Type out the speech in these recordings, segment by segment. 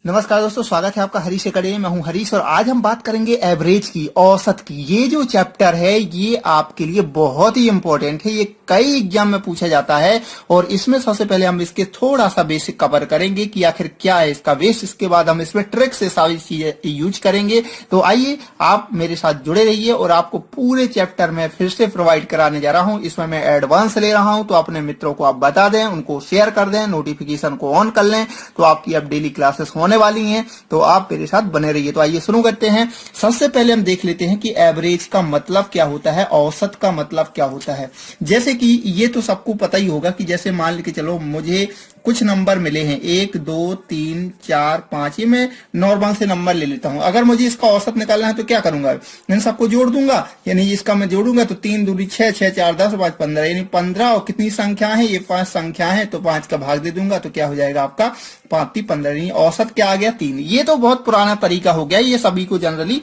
नमस्कार दोस्तों, स्वागत है आपका हरीश अकेडमी में। मैं हूं हरीश और आज हम बात करेंगे एवरेज की, औसत की। ये जो चैप्टर है ये आपके लिए बहुत ही इंपॉर्टेंट है। ये कई एग्जाम में पूछा जाता है और इसमें सबसे पहले हम इसके थोड़ा सा बेसिक कवर करेंगे कि आखिर क्या है इसका बेस। इसके बाद हम इसमें ट्रिक से सारी चीजें यूज करेंगे। तो आइए आप मेरे साथ जुड़े रहिए और आपको पूरे चैप्टर में फिर से प्रोवाइड कराने जा रहा हूं। इसमें मैं एडवांस ले रहा हूं, तो अपने मित्रों को आप बता दें, उनको शेयर कर दें, नोटिफिकेशन को ऑन कर लें, तो आपकी अब डेली क्लासेस होने वाली हैं। तो आप मेरे साथ बने रहिए। तो आइए शुरू करते हैं। सबसे पहले हम देख लेते हैं कि एवरेज का मतलब क्या होता है, औसत का मतलब क्या होता है। जैसे कि ये तो सबको पता ही होगा कि जैसे मान के चलो मुझे कुछ नंबर मिले हैं 1 2 3 4 5, ये मैं नॉर्मल से नंबर ले लेता हूं। अगर मुझे इसका औसत निकालना है तो क्या करूंगा, इन सबको जोड़ दूंगा, यानी इसका मैं जोड़ूंगा तो 3 दूनी 6, 6 4 10, 5 15, यानी 15। और कितनी संख्या है, ये 5 संख्या है, तो 5 का भाग दे दूंगा तो क्या हो जाएगा आपका 5 15, यानी औसत क्या आ गया 3। ये तो बहुत पुराना तरीका हो गया, ये सभी को जनरली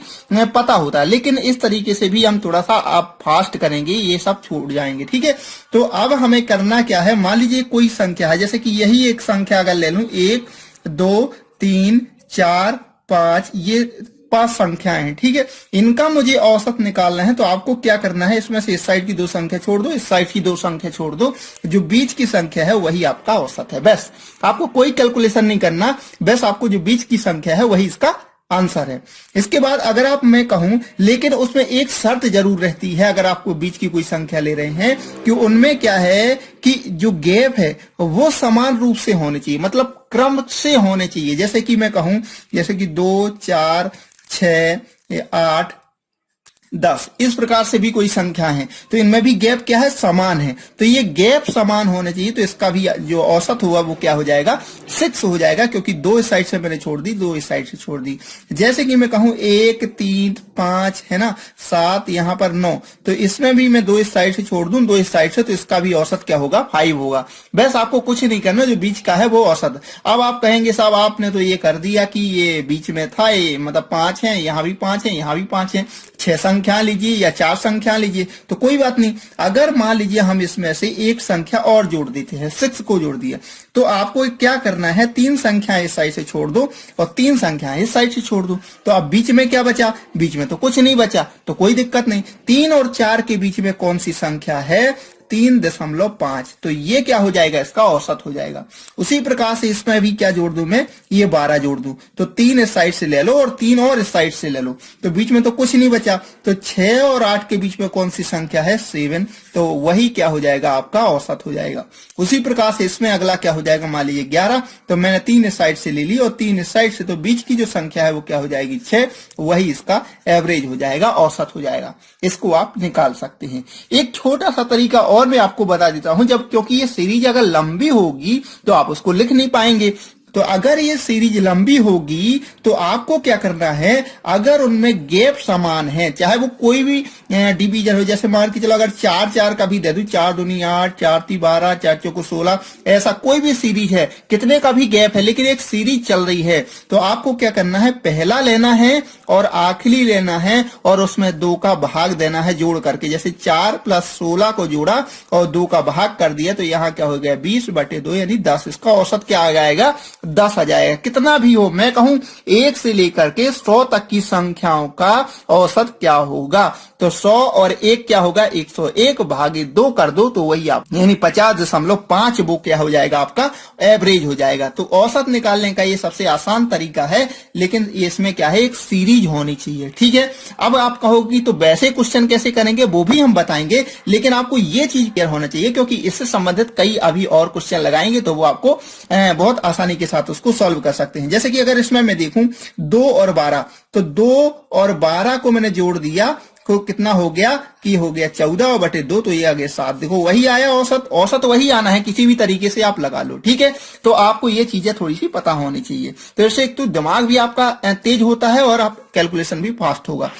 पता होता है, लेकिन इस तरीके से भी हम थोड़ा सा आप फास्ट करेंगे, ये सब छूट जाएंगे। ठीक है, तो अब हमें करना क्या है, मान लीजिए कोई संख्या है, जैसे कि यही एक संख्या अगर ले लूं 1 2 3 4 5, ये 5 संख्याएं हैं। ठीक है, इनका मुझे औसत निकालना है। तो आपको क्या करना है, इसमें से इस साइड की 2 संख्या छोड़ दो, इस साइड की 2 संख्या छोड़ दो, जो बीच की संख्या है वही आपका औसत है। बस आपको कोई कैलकुलेशन नहीं करना, बस आपको जो बीच की संख्या है वही इसका आंसर है। इसके बाद अगर आप मैं कहूं, लेकिन उसमें एक शर्त जरूर रहती है, अगर आपको बीच की कोई संख्या ले रहे हैं, कि उनमें क्या है कि जो गैप है वो समान रूप से होने चाहिए, मतलब क्रम से होने चाहिए। जैसे कि मैं कहूं, जैसे कि 2 4 6 8 10, इस प्रकार से भी कोई संख्या है, तो इनमें भी गैप क्या है, समान है। तो ये गैप समान होने चाहिए, तो इसका भी जो औसत हुआ वो क्या हो जाएगा, 6 हो जाएगा, क्योंकि 2 इस साइड से मैंने छोड़ दी, 2 इस साइड से छोड़ दी। जैसे कि मैं कहूं 1 3 5 है ना, 7, यहां पर 9, तो इसमें भी मैं 2 इस साइड से छोड़ दूं, 2 इस साइड से, तो इसका भी औसत क्या होगा, 5 होगा। बस आपको कुछ नहीं करना, जो बीच का है वो औसत। अब आप कहेंगे साहब आपने तो ये कर दिया कि ये बीच में था, ये मतलब 5 है, यहां भी 5 है, यहां भी 5 है, 6 संख्या लीजिए या 4 संख्या लीजिए, तो कोई बात नहीं। अगर मान लीजिए हम इसमें से एक संख्या और जोड़ देते हैं, 6 को जोड़ दिया, तो आपको क्या करना है, 3 संख्या इस साइड से छोड़ दो और 3 संख्या इस साइड से छोड़ दो, तो अब बीच में क्या बचा, बीच में तो कुछ नहीं बचा, तो कोई दिक्कत नहीं। 3 और 4 के बीच में कौन सी संख्या है, 3.5, तो ये क्या हो जाएगा, इसका औसत हो जाएगा। उसी प्रकार से इसमें भी क्या जोड़ दूं मैं, ये 12 जोड़ दूं, तो 3 इस साइड से ले लो और 3 और इस साइड से ले लो, तो बीच में तो कुछ नहीं बचा। तो 6 और 8 के बीच में कौन सी संख्या है, 7, तो वही क्या हो जाएगा, आपका औसत हो जाएगा। उसी प्रकार से इसमें अगला क्या हो जाएगा, मान लीजिए 11, तो मैंने 3 इस साइड से ले ली और 3 इस साइड से, तो बीच की जो संख्या है वो क्या हो जाएगी, 6, वही इसका एवरेज हो जाएगा, औसत हो जाएगा। इसको आप निकाल सकते हैं। एक छोटा सा तरीका और मैं आपको बता देता हूं, जब क्योंकि ये सीरीज अगर लंबी होगी तो आप उसको लिख नहीं पाएंगे। तो अगर ये सीरीज लंबी होगी तो आपको क्या करना है, अगर उनमें गैप समान है, चाहे वो कोई भी डिवीजन हो, जैसे मान के चलो अगर 4 4 का भी दे दूं, 4 दूनी 8, 4 3 12, 4 चौको 16, ऐसा कोई भी सीरीज है, कितने का भी गैप है, लेकिन एक सीरीज चल रही है, तो आपको क्या करना है, पहला लेना है और आखिरी लेना है और उसमें 2 का भाग देना है जोड़ करके। जैसे 4 + 16 को जोड़ा और 2 का भाग कर दिया, तो यहाँ क्या हो गया, 20/2 यानी 10। इसका औसत क्या आ जाएगा, 10 आ जाएगा। कितना भी हो, मैं कहूं 1 से लेकर के 100 तक की संख्याओं का औसत क्या होगा, तो 100 और 1 क्या होगा, 101 भागे 2 कर दो, तो वही आप यानी 50.5 वो क्या हो जाएगा, आपका एवरेज हो जाएगा। तो औसत निकालने का ये सबसे आसान तरीका है, लेकिन इसमें क्या है, एक सीरीज होनी चाहिए। ठीक है, अब आप कहोगी तो वैसे क्वेश्चन कैसे करेंगे, वो भी हम बताएंगे, लेकिन आपको ये चीज क्लियर होना चाहिए, क्योंकि इससे संबंधित कई अभी और क्वेश्चन लगाएंगे, तो वो आपको बहुत आसानी के साथ उसको सॉल्व कर सकते हैं। जैसे कि अगर इसमें मैं देखूं 2 और 12, तो 2 और 12 को मैंने जोड़ दिया, तो कितना हो गया, कि हो गया 14/2, तो ये आ गया 7। देखो वही आया औसत, औसत वही आना है, किसी भी तरीके से आप लगा लो। ठीक है, तो आपको ये चीजें थोड़ी सी पता होनी चाहिए, तो इससे एक तो दिमाग भी आपका तेज होता है और आप कैलकुलेशन भी फास्ट होगा।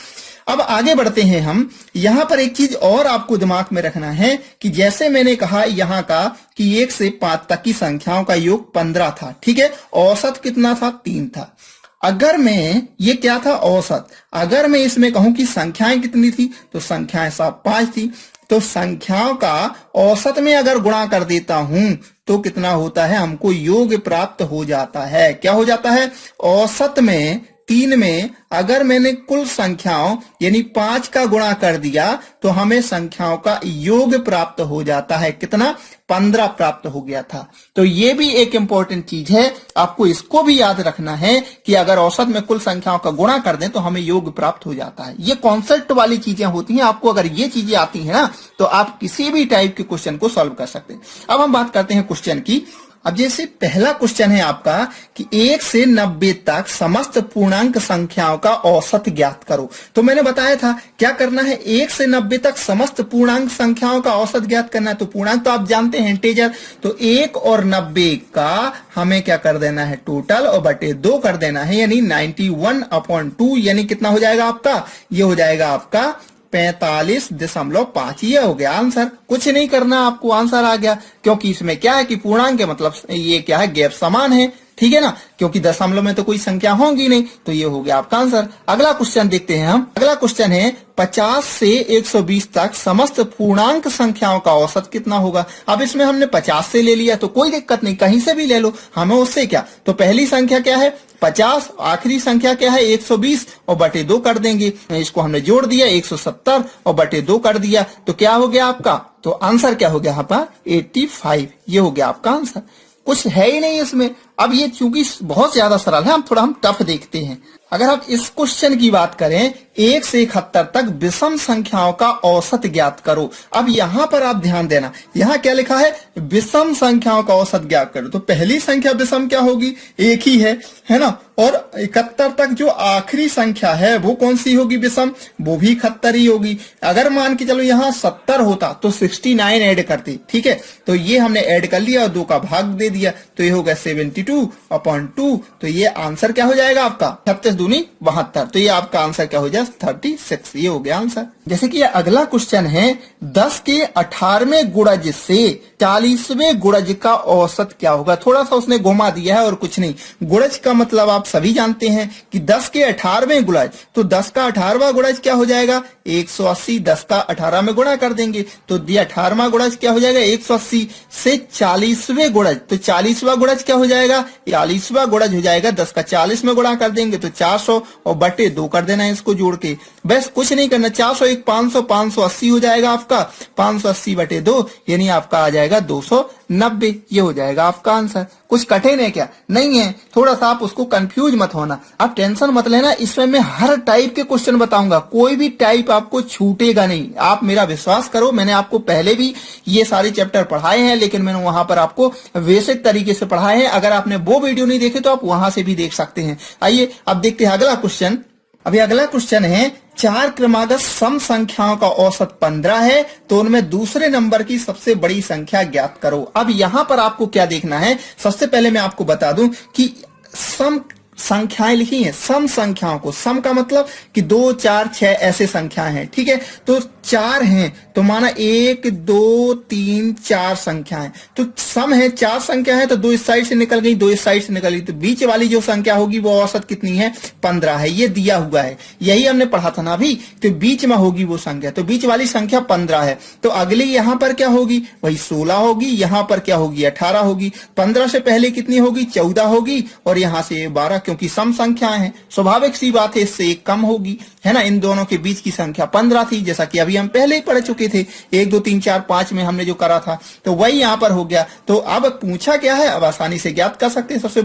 अब आगे बढ़ते हैं हम। यहां पर एक चीज और आपको दिमाग में रखना है कि जैसे मैंने कहा यहां का कि 1 से 5 तक की संख्याओं का योग 15 था। ठीक है, औसत कितना था, 3 था। अगर मैं ये क्या था, औसत, अगर मैं इसमें कहूं कि संख्याएं कितनी थी, तो संख्याएं सब 5 थी, तो संख्याओं का औसत में अगर गुणा कर देता हूं तो कितना होता है, हमको योग प्राप्त हो जाता है। क्या हो जाता है, औसत में 3 में अगर मैंने कुल संख्याओं यानी 5 का गुणा कर दिया तो हमें संख्याओं का योग प्राप्त हो जाता है। कितना, 15 प्राप्त हो गया था। तो ये भी एक इंपॉर्टेंट चीज है, आपको इसको भी याद रखना है कि अगर औसत में कुल संख्याओं का गुणा कर दें तो हमें योग प्राप्त हो जाता है। ये कॉन्सेप्ट वाली चीजें होती हैं, आपको अगर ये चीजें आती हैं ना तो आप किसी भी टाइप के क्वेश्चन को सॉल्व कर सकते हैं। अब हम बात करते हैं क्वेश्चन की। अब जैसे पहला क्वेश्चन है आपका कि 1 से 90 तक समस्त पूर्णांक संख्याओं का औसत ज्ञात करो। तो मैंने बताया था क्या करना है, 1 से 90 तक समस्त पूर्णांक संख्याओं का औसत ज्ञात करना है। तो पूर्णांक तो आप जानते हैं इंटीजर, तो 1 और 90 का हमें क्या कर देना है, टोटल और बटे 2 कर देना है, यानी 91/2 यानी कितना हो जाएगा आपका, ये हो जाएगा आपका 45.5। ये हो गया आंसर। कुछ नहीं करना आपको, आंसर आ गया। क्योंकि इसमें क्या है कि पूर्णांक है, मतलब ये क्या है, गैप समान है, ठीक है ना, क्योंकि दशमलव में तो कोई संख्या होगी नहीं, तो ये हो गया आपका आंसर। अगला क्वेश्चन देखते हैं हम। अगला क्वेश्चन है 50 से 120 तक समस्त पूर्णांक संख्याओं का औसत कितना होगा। अब इसमें हमने 50 से ले लिया तो कोई दिक्कत नहीं, कहीं से भी ले लो, हमें उससे क्या। तो पहली संख्या क्या है 50, आखिरी संख्या क्या है 120 और बटे 2 कर देंगे। इसको हमने जोड़ दिया 170 और बटे 2 कर दिया, तो क्या हो गया आपका, तो आंसर क्या हो गया आपका 85। ये हो गया आपका आंसर। कुछ है ही नहीं इसमें। अब ये चूंकि बहुत ज्यादा सरल है, हम टफ देखते हैं। अगर आप इस क्वेश्चन की बात करें, 1 से 71 तक विषम संख्याओं का औसत ज्ञात करो। अब यहां पर आप ध्यान देना, यहां क्या लिखा है, विषम संख्याओं का औसत ज्ञात करो। तो पहली संख्या विषम क्या होगी, एक ही है ना। और 71 तक जो आखिरी संख्या है वो कौन सी होगी विषम, वो भी 71 ही होगी। अगर मान के चलो यहाँ 70 होता तो 69 ऐड करते, ठीक है। तो ये हमने ऐड कर लिया और 2 का भाग दे दिया, तो ये होगा 72/2। तो ये आंसर क्या हो जाएगा आपका 36 दूनी 72। तो ये आपका आंसर क्या हो जाए 36। ये हो गया आंसर। जैसे कि अगला क्वेश्चन है 10 के 18वें गुणज से 40वें गुणज का औसत क्या होगा। थोड़ा सा उसने घुमा दिया है और कुछ नहीं। गुणज का मतलब आप सभी जानते हैं कि 10 के 18वें गुणज, तो 10 का 18वां गुणज क्या हो जाएगा 180। 10 का 18 में गुणा कर देंगे तो 18वां गुणज क्या हो जाएगा 180 से 40वें गुणज, तो 40वां गुणज क्या हो जाएगा 40वां गुणज हो जाएगा 10 का 40 में गुणा कर देंगे तो 400 और बटे 2 कर देना है इसको जोड़ के। बस कुछ नहीं करना, 400 एक 500, 580 हो जाएगा आपका, 580 बटे 2 यानी आपका आ जाएगा 290। ये हो जाएगा आपका आंसर। कुछ कठिन है क्या, नहीं है। थोड़ा सा आप उसको कंफ्यूज मत होना, आप टेंशन मत लेना। इसमें मैं हर टाइप के क्वेश्चन बताऊंगा, कोई भी टाइप आपको छूटेगा नहीं। आप मेरा विश्वास करो, मैंने आपको पहले भी ये सारे चैप्टर पढ़ाए हैं, लेकिन मैंने वहां पर आपको बेसिक तरीके से पढ़ाए हैं। अगर आपने वो वीडियो नहीं देखे तो आप वहां से भी देख सकते हैं। आइए अब देखते हैं अगला क्वेश्चन। अभी अगला क्वेश्चन है 4 क्रमागत सम संख्याओं का औसत 15 है, तो उनमें दूसरे नंबर की सबसे बड़ी संख्या ज्ञात करो। अब यहां पर आपको क्या देखना है, सबसे पहले मैं आपको बता दूं कि सम संख्याएं लिखी हैं, सम संख्याओं को, सम का मतलब कि 2, 4, 6 ऐसे संख्याएं हैं, ठीक है। तो 4 हैं तो माना 1, 2, 3, 4 संख्याएं, तो सम है 4 संख्या है, तो 2 इस साइड से निकल गई, 2 इस साइड से निकल गई, तो बीच वाली जो संख्या होगी वो औसत कितनी है 15 है। ये दिया हुआ है, यही हमने पढ़ा था ना अभी। तो बीच में होगी वो संख्या, तो बीच वाली संख्या 15 है। तो अगली यहां पर क्या होगी, वही 16 होगी। यहां पर क्या होगी 18 होगी। 15 से पहले कितनी होगी 14 होगी, और यहां से 12, क्योंकि सम संख्याएं हैं, स्वाभाविक सी बात है इससे एक कम होगी, है ना। इन दोनों के बीच की संख्या 15 थी, जैसा कि अभी हम पहले ही पढ़ चुके थे 1, 2, 3, 4, 5 में हमने जो करा था, तो वही यहां पर हो गया। तो अब पूछा क्या है, अब आसानी से ज्ञात कर सकते हैं। सबसे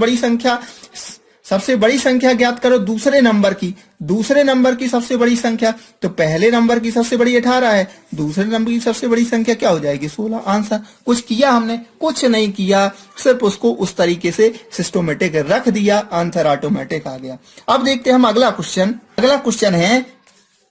बड़ी संख्या ज्ञात करो दूसरे नंबर की सबसे बड़ी संख्या। तो पहले नंबर की सबसे बड़ी 18 है, दूसरे नंबर की सबसे बड़ी संख्या क्या हो जाएगी 16। आंसर। कुछ किया हमने, कुछ नहीं किया, सिर्फ उसको उस तरीके से सिस्टोमेटिक रख दिया, आंसर ऑटोमेटिक आ गया। अब देखते हैं हम अगला क्वेश्चन। अगला क्वेश्चन है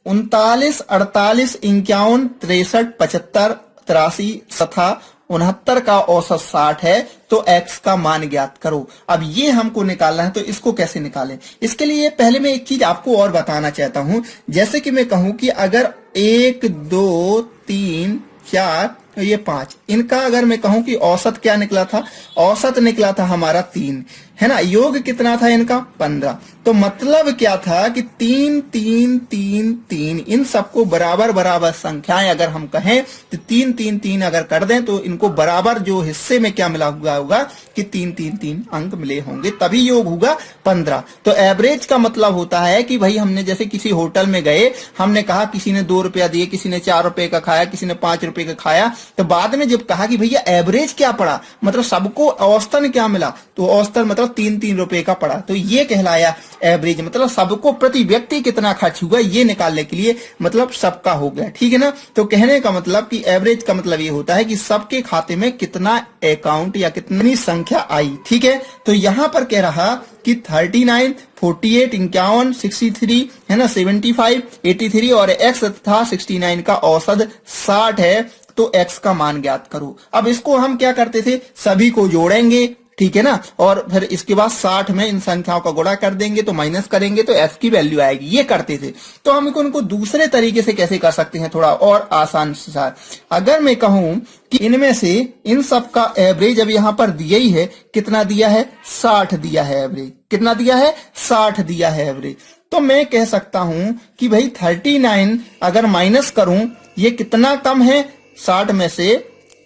39, 48, 51, 63, 75, 83 तथा 69 का औसत 60 है, तो x का मान ज्ञात करो। अब ये हमको निकालना है, तो इसको कैसे निकालें। इसके लिए पहले मैं एक चीज आपको और बताना चाहता हूं। जैसे कि मैं कहूं कि अगर 1, 2, 3, 4 ये 5, इनका अगर मैं कहूं कि औसत क्या निकला था, औसत निकला था हमारा 3, है ना। योग कितना था इनका 15। तो मतलब क्या था कि 3 3 3 3 इन सबको बराबर बराबर संख्याएं अगर हम कहें तो 3 3 3 अगर कर दें तो इनको बराबर जो हिस्से में क्या मिला हुआ होगा कि 3 3 3 अंक मिले होंगे, तभी योग होगा 15। तो एवरेज का मतलब होता है कि भाई हमने जैसे किसी होटल में गए, हमने कहा किसी ने 2 रुपया दिए, किसी ने 4 रुपए का खाया, किसी ने 5 रुपए का खाया, तो बाद में जब कहा कि भैया एवरेज क्या पड़ा, मतलब सबको औसतन क्या मिला, तो औसतन मतलब 3 3 रुपए का पड़ा, तो ये कहलाया एवरेज। मतलब सबको प्रति व्यक्ति कितना खर्च हुआ ये निकालने के लिए मतलब सबका हो गया, ठीक है ना। तो कहने का मतलब कि एवरेज का मतलब ये होता है कि सबके खाते में कितना अकाउंट या कितनी संख्या आई, ठीक है। तो यहां पर कह रहा कि 39 48 51 63 है ना 75 83 और x था 69 का औसत 60 है, तो x का मान ज्ञात करो। अब इसको हम क्या करते थे, सभी को जोड़ेंगे, ठीक है ना, और फिर इसके बाद 60 में इन संख्याओं का गुणा कर देंगे तो माइनस करेंगे तो f की वैल्यू आएगी, ये करते थे। तो हम इनको दूसरे तरीके से कैसे कर सकते हैं, थोड़ा और आसान से साथ। अगर मैं कहूं कि इनमें से इन सब का एवरेज अब यहां पर दिया ही है, कितना दिया है 60 दिया है एवरेज, कितना दिया है 60 दिया है एवरेज। तो मैं कह सकता हूं कि भाई 39 अगर माइनस करूं ये कितना कम है 60 में से,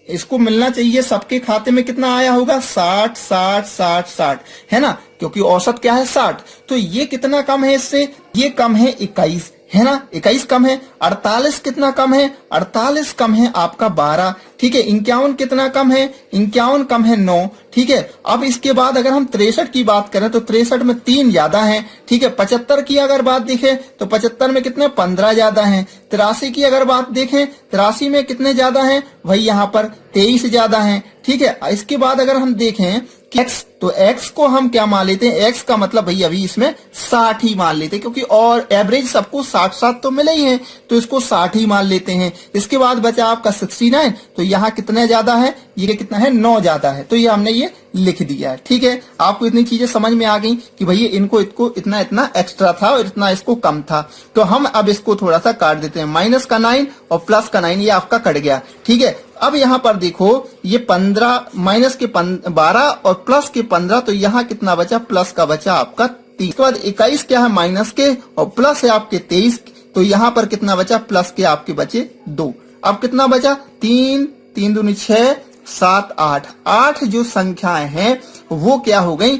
इसको मिलना चाहिए सबके खाते में कितना आया होगा 60 60 60 60 है ना, क्योंकि औसत क्या है 60। तो ये कितना कम है इससे, ये कम है 21 है ना, 21 कम है। 48 कितना कम है, 48 कम है आपका 12, ठीक है। 51 कितना कम है, 51 कम है 9, ठीक है। अब इसके बाद अगर हम 63 की बात करें तो 63 में 3 ज्यादा है, ठीक है। 75 की अगर बात देखें तो 75 में कितने 15 ज्यादा हैं। 83 की अगर बात देखें 83 में कितने ज्यादा हैं, वही यहाँ पर 23 ज्यादा हैं, ठीक है। इसके बाद अगर हम देखें x, तो x को हम क्या मान लेते हैं, x का मतलब भाई अभी इसमें 60 ही मान लेते हैं, क्योंकि और एवरेज सबको 60 60 तो मिले ही हैं, तो इसको 60 ही मान लेते हैं। इसके बाद बचा आपका 69, तो यहाँ कितने ज्यादा है, ये कितना है 9 ज्यादा है, तो ये हमने ये लिख दिया है, ठीक है। आपको इतनी चीजें समझ में आ गई कि भैया इनको इतना इतना एक्स्ट्रा था और इतना इसको कम था। तो हम अब इसको थोड़ा सा काट देते हैं, माइनस का 9 और प्लस का 9 ये आपका कट गया, ठीक है। अब यहाँ पर देखो ये 15 माइनस के 12 और प्लस के 15, तो यहाँ कितना बचा, प्लस का बचा आपका 30। उसके बाद 21 क्या है माइनस के और प्लस है आपके 23, तो यहाँ पर कितना बचा, प्लस के आपके बचे 2। अब कितना बचा 3 3 दूनी 6 7 8 8 जो संख्याएं हैं वो क्या हो गई,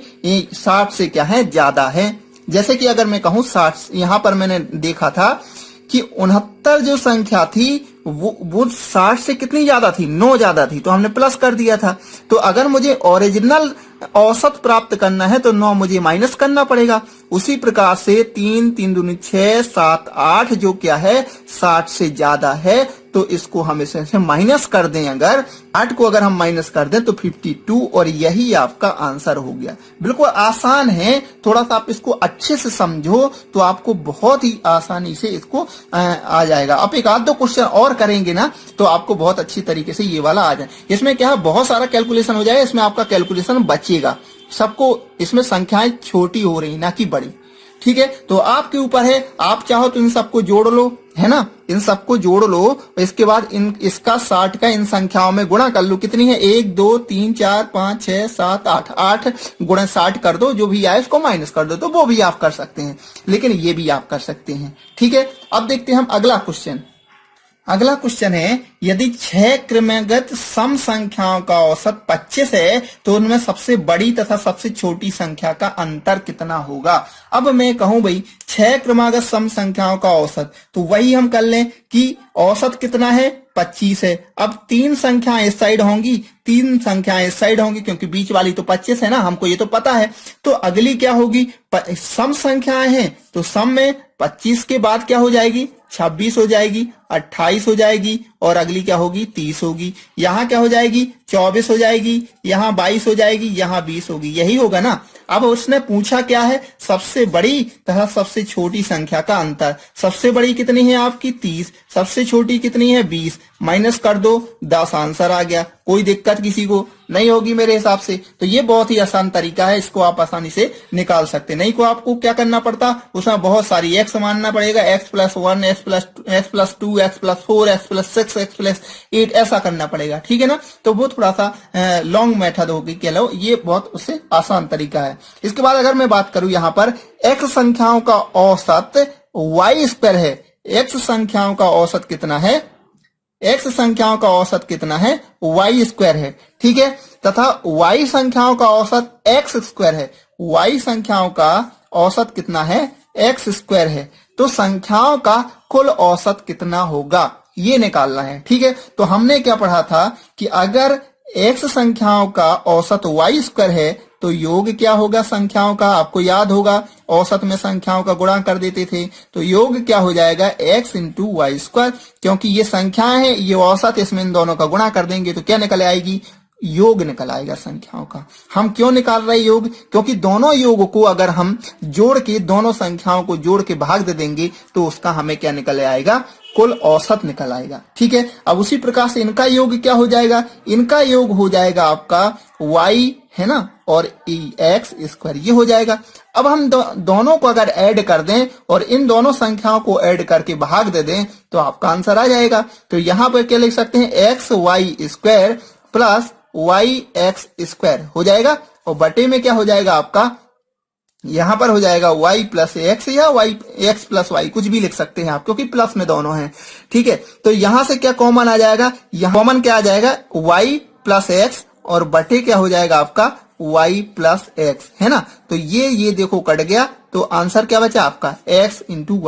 60 से क्या है ज्यादा है। जैसे कि अगर मैं कहूं 60, यहाँ पर मैंने देखा था कि 69 जो संख्या थी वो 60 से कितनी ज्यादा थी, 9 ज्यादा थी, तो हमने प्लस कर दिया था। तो अगर मुझे ओरिजिनल औसत प्राप्त करना है तो 9 मुझे माइनस करना पड़ेगा। उसी प्रकार से 3 3 दूनी 6 7 8 जो क्या है 60 से ज्यादा है, तो इसको हम इसे माइनस कर दें, अगर 8 को अगर हम माइनस कर दें तो 52, और यही आपका आंसर हो गया। बिल्कुल आसान है, थोड़ा सा आप इसको अच्छे से समझो तो आपको बहुत ही आसानी से इसको आ जाएगा। आप एक आध दो क्वेश्चन और करेंगे ना तो आपको बहुत अच्छी तरीके से ये वाला आ जाए। इसमें क्या है बहुत सारा कैलकुलेशन हो जाएगा, इसमें आपका कैलकुलेशन बचेगा। सबको इसमें संख्याएं छोटी हो रही ना कि बड़ी, ठीक है। तो आपके ऊपर है, आप चाहो तो इन सबको जोड़ लो, है ना, इन सबको जोड़ लो। इसके बाद इसका 60 का इन संख्याओं में गुणा कर लो, कितनी है 1 2 3 4 5 6 7 8 8 गुणा 60 कर दो, जो भी आए उसको माइनस कर दो, तो वो भी आप कर सकते हैं, लेकिन ये भी आप कर सकते हैं, ठीक है। अब देखते हैं हम अगला क्वेश्चन। अगला क्वेश्चन है, यदि 6 क्रमगत सम संख्याओं का औसत 25 है तो उनमें सबसे बड़ी तथा सबसे छोटी संख्या का अंतर कितना होगा। अब मैं कहूं भाई 6 क्रमागत सम संख्याओं का औसत, तो वही हम कर लें कि औसत कितना है 25 है। अब 3 संख्याएं इस साइड होंगी, 3 संख्याएं इस साइड होंगी, क्योंकि बीच वाली तो 25 है ना, हमको ये तो पता है। तो अगली क्या होगी, सम संख्याएं हैं तो सम में 25 के बाद क्या हो जाएगी 26 हो जाएगी, 28 हो जाएगी, और अगली क्या होगी 30 होगी। यहाँ क्या हो जाएगी 24 हो जाएगी, यहाँ 22 हो जाएगी, यहाँ 20 होगी, यही होगा ना। अब उसने पूछा क्या है, सबसे बड़ी तथा सबसे छोटी संख्या का अंतर। सबसे बड़ी कितनी है आपकी 30, सबसे छोटी कितनी है 20, माइनस कर दो 10 आंसर आ गया। कोई दिक्कत किसी को, नहीं होगी मेरे हिसाब से। तो ये बहुत ही आसान तरीका है, इसको आप आसानी से निकाल सकते। नहीं को आपको क्या करना पड़ता, उसमें बहुत सारी एक्स मानना पड़ेगा, x+1, x+2, x+4, x+6, x+8 ऐसा करना पड़ेगा, ठीक है ना। तो वो थोड़ा सा लॉन्ग मेथड होगी, कह लो, ये बहुत उससे आसान तरीका है। इसके बाद अगर मैं बात करूं यहाँ पर x संख्याओं का औसत y² है। x संख्याओं का औसत कितना है, x संख्याओं का औसत कितना है, y² है, ठीक है। तथा y संख्याओं का औसत x² है। y संख्याओं का औसत कितना है, x² है। तो संख्याओं का कुल औसत कितना होगा ये निकालना है, ठीक है। तो हमने क्या पढ़ा था कि अगर x संख्याओं का औसत y² है तो योग क्या होगा संख्याओं का, आपको याद होगा औसत में संख्याओं का गुणा कर देते थे। तो योग क्या हो जाएगा, x इंटू y², क्योंकि ये संख्याएं हैं, ये औसत, इसमें इन दोनों का गुणा कर देंगे तो क्या निकल आएगी, योग निकल आएगा संख्याओं का। हम क्यों निकाल रहे हैं योग, क्योंकि दोनों योग को अगर हम जोड़ के, दोनों संख्याओं को जोड़ के भाग दे देंगे तो उसका हमें क्या निकल आएगा, कुल औसत निकल आएगा, ठीक है। अब उसी प्रकार से इनका योग क्या हो जाएगा, इनका योग हो जाएगा आपका y है ना, और x², ये हो जाएगा। अब हम दोनों को अगर ऐड कर दें और इन दोनों संख्याओं को ऐड करके भाग दे दें तो आपका आंसर आ जाएगा। तो यहां पर क्या लिख सकते हैं, xy² प्लस yx² हो जाएगा, और बटे में क्या हो जाएगा आपका, यहां पर हो जाएगा y+x या x+y, कुछ भी लिख सकते हैं आप, क्योंकि प्लस में दोनों हैं, ठीक है। तो यहां से क्या कॉमन आ जाएगा, यहां कॉमन क्या आ जाएगा, y+x, और बटे क्या हो जाएगा आपका y+x, है ना। तो ये देखो कट गया, तो आंसर क्या बचा आपका, x इंटू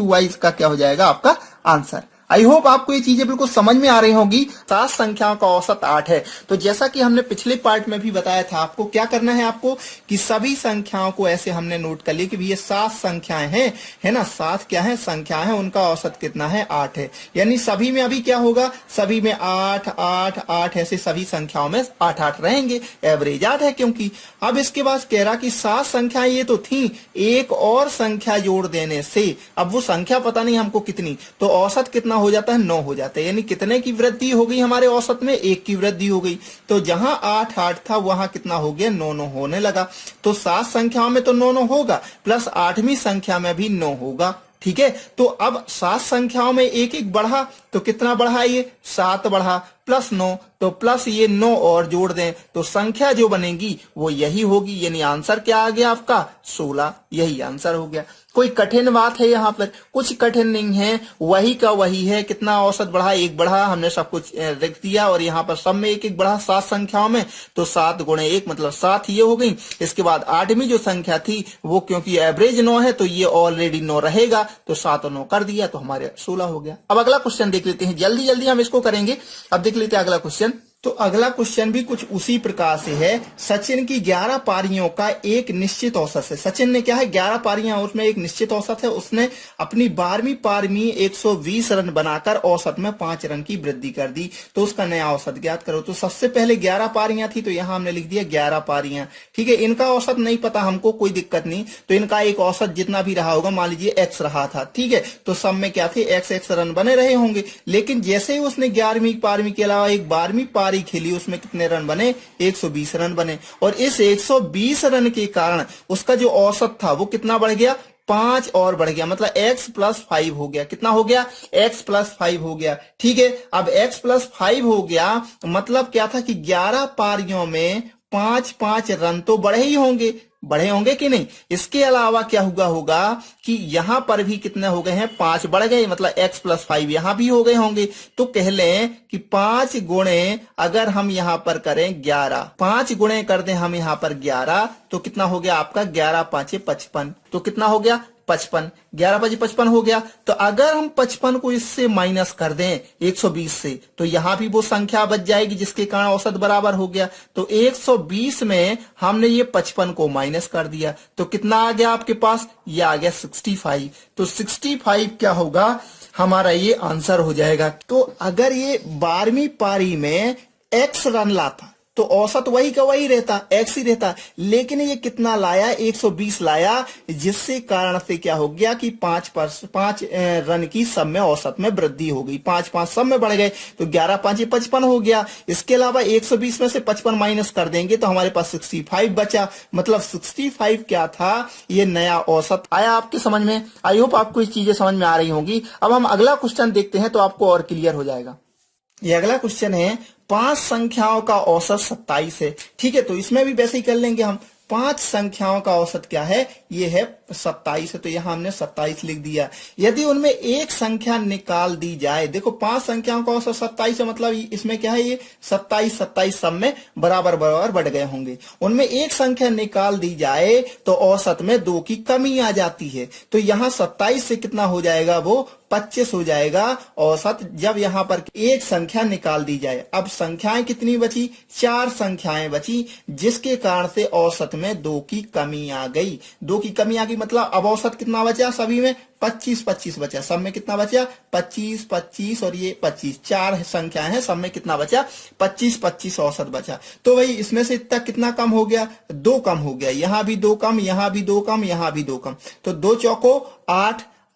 y इसका क्या हो जाएगा आपका आंसर। आई होप आपको ये चीजें बिल्कुल समझ में आ रही होगी। 7 संख्याओं का औसत 8 है। तो जैसा कि हमने पिछले पार्ट में भी बताया था, आपको क्या करना है, आपको कि सभी संख्याओं को ऐसे हमने नोट कर लिया कि ये 7 संख्याएं हैं, है ना, 7 क्या है संख्याएं हैं, उनका औसत कितना है, 8 है। यानी सभी में अभी क्या होगा, सभी में 8 8 8 ऐसे सभी संख्याओं में 8 8 रहेंगे, एवरेज 8 है। क्योंकि अब इसके बाद कह रहा कि 7 संख्याएं ये तो थी, एक और संख्या जोड़ देने से, अब वो संख्या पता नहीं हमको कितनी, तो औसत कितना हो जाता है, 9 हो जाता है। यानी कितने की वृद्धि हो गई हमारे औसत में, 1 की वृद्धि हो गई। तो जहां 8 8 था वहां कितना हो गया, 9 9 होने लगा। तो 7 संख्याओं में तो 9 9 होगा, प्लस 8वीं संख्या में भी 9 होगा, ठीक है। तो अब 7 संख्याओं में एक एक बढ़ा, तो कितना बढ़ा, ये 7 बढ़ा, प्लस 9, तो प्लस ये 9 और जोड़ दें तो संख्या जो बनेगी वो यही होगी। यानी आंसर क्या आ गया आपका, 16, यही आंसर हो गया। कोई कठिन बात है यहाँ पर, कुछ कठिन नहीं है, वही का वही है। कितना औसत बढ़ा, 1 बढ़ा, हमने सब कुछ लिख दिया, और यहाँ पर सब में 1 1 बढ़ा 7 संख्याओं में, तो 7 गुणे 1 मतलब 7 ये हो गई। इसके बाद 8वीं जो संख्या थी वो क्योंकि एवरेज 9 है तो ये ऑलरेडी 9 रहेगा, तो 7 और 9 कर दिया, तो हमारे 16 हो गया। अब अगला क्वेश्चन देख लेते हैं, जल्दी जल्दी हम इसको करेंगे। अब देख लेते हैं अगला क्वेश्चन। तो अगला क्वेश्चन भी कुछ उसी प्रकार से है। सचिन की 11 पारियों का एक निश्चित औसत है। सचिन ने क्या है, 11 पारियां, उसमें एक निश्चित औसत है। उसने अपनी 12वीं पारी में 120 रन बनाकर औसत में 5 रन की वृद्धि कर दी। तो उसका नया औसत ज्ञात करो। तो सबसे पहले 11 पारियां थी, तो यहां हमने लिख दिया 11 पारियां, ठीक है। इनका औसत नहीं पता हमको, कोई दिक्कत नहीं। तो इनका एक औसत जितना भी रहा होगा, मान लीजिए x रहा था, ठीक है। तो सब में क्या थे, x रन बने रहे होंगे। लेकिन जैसे ही उसने 11वीं पारी के अलावा एक 12वीं पारी खेली, उसमें कितने रन बने, 120 रन बने। और इस 120 रन के कारण उसका जो औसत था वो कितना बढ़ गया, 5 और बढ़ गया, मतलब x+5 हो गया। कितना हो गया, x+5 हो गया, ठीक है। अब x+5 हो गया मतलब क्या था कि 11 पारियों में 5 रन तो बढ़े ही होंगे, बढ़े होंगे कि नहीं। इसके अलावा क्या होगा कि यहां पर भी कितने हो गए हैं, 5 बढ़ गए, मतलब x+5 यहां भी हो गए होंगे। तो कह लें कि 5 गुणे अगर हम यहां पर करें 11, 5 गुणे कर दें हम यहां पर 11, तो कितना हो गया आपका, 11 5 55, तो कितना हो गया 55, 11 5 55 हो गया। तो अगर हम 55 को इससे माइनस कर दें 120 से, तो यहां भी वो संख्या बच जाएगी जिसके कारण औसत बराबर हो गया। तो 120 में हमने ये 55 को माइनस कर दिया, तो कितना आ गया आपके पास, ये आ गया 65। तो 65 क्या होगा, हमारा ये आंसर हो जाएगा। तो अगर ये 12वीं पारी में x रन लाता, तो औसत वही का वही रहता, x ही रहता। लेकिन ये कितना लाया, 120 लाया, जिससे कारण से क्या हो गया कि 5 रन की सब में औसत में वृद्धि हो गई, 5 सब में बढ़ गए, तो 11 5 55 हो गया। इसके अलावा 120 में से 55 माइनस कर देंगे तो हमारे पास 65 बचा, मतलब 65 क्या था, ये नया औसत आया। आपके समझ में, आई होप आपको ये चीजें समझ में आ रही होंगी। अब हम अगला क्वेश्चन देखते हैं तो आपको और क्लियर हो जाएगा। ये अगला क्वेश्चन है, 5 संख्याओं का औसत 27 है। ठीक है, तो इसमें भी वैसे ही कर लेंगे हम। 5 संख्याओं का औसत क्या है, ये है 27 है, तो यहां हमने 27 लिख दिया। यदि उनमें एक संख्या निकाल दी जाए, देखो 5 संख्याओं का औसत 27 है, मतलब इसमें क्या है, ये 27 सब में बराबर बराबर बढ़ गए होंगे। उनमें एक संख्या निकाल दी जाए तो औसत में 2 की कमी आ जाती है, तो यहां 27 से कितना हो जाएगा, वो 25 हो जाएगा औसत, जब यहां पर एक संख्या निकाल दी जाए। अब संख्याएं कितनी बची, 4 संख्याएं बची, जिसके कारण से औसत में 2 की कमी आ गई। 2 की कमी आ गई, मतलब अब औसत कितना बचा, सभी में 25 बचा, सब में कितना बचा, 25 और ये 25, 4 संख्याएं हैं, सब में कितना बचा, 25 औसत बचा। तो भाई इसमें से इतना कितना कम हो गया, 2 कम हो गया, यहां भी 2 कम, यहां भी 2 कम, यहां भी 2 कम, तो 2 चौको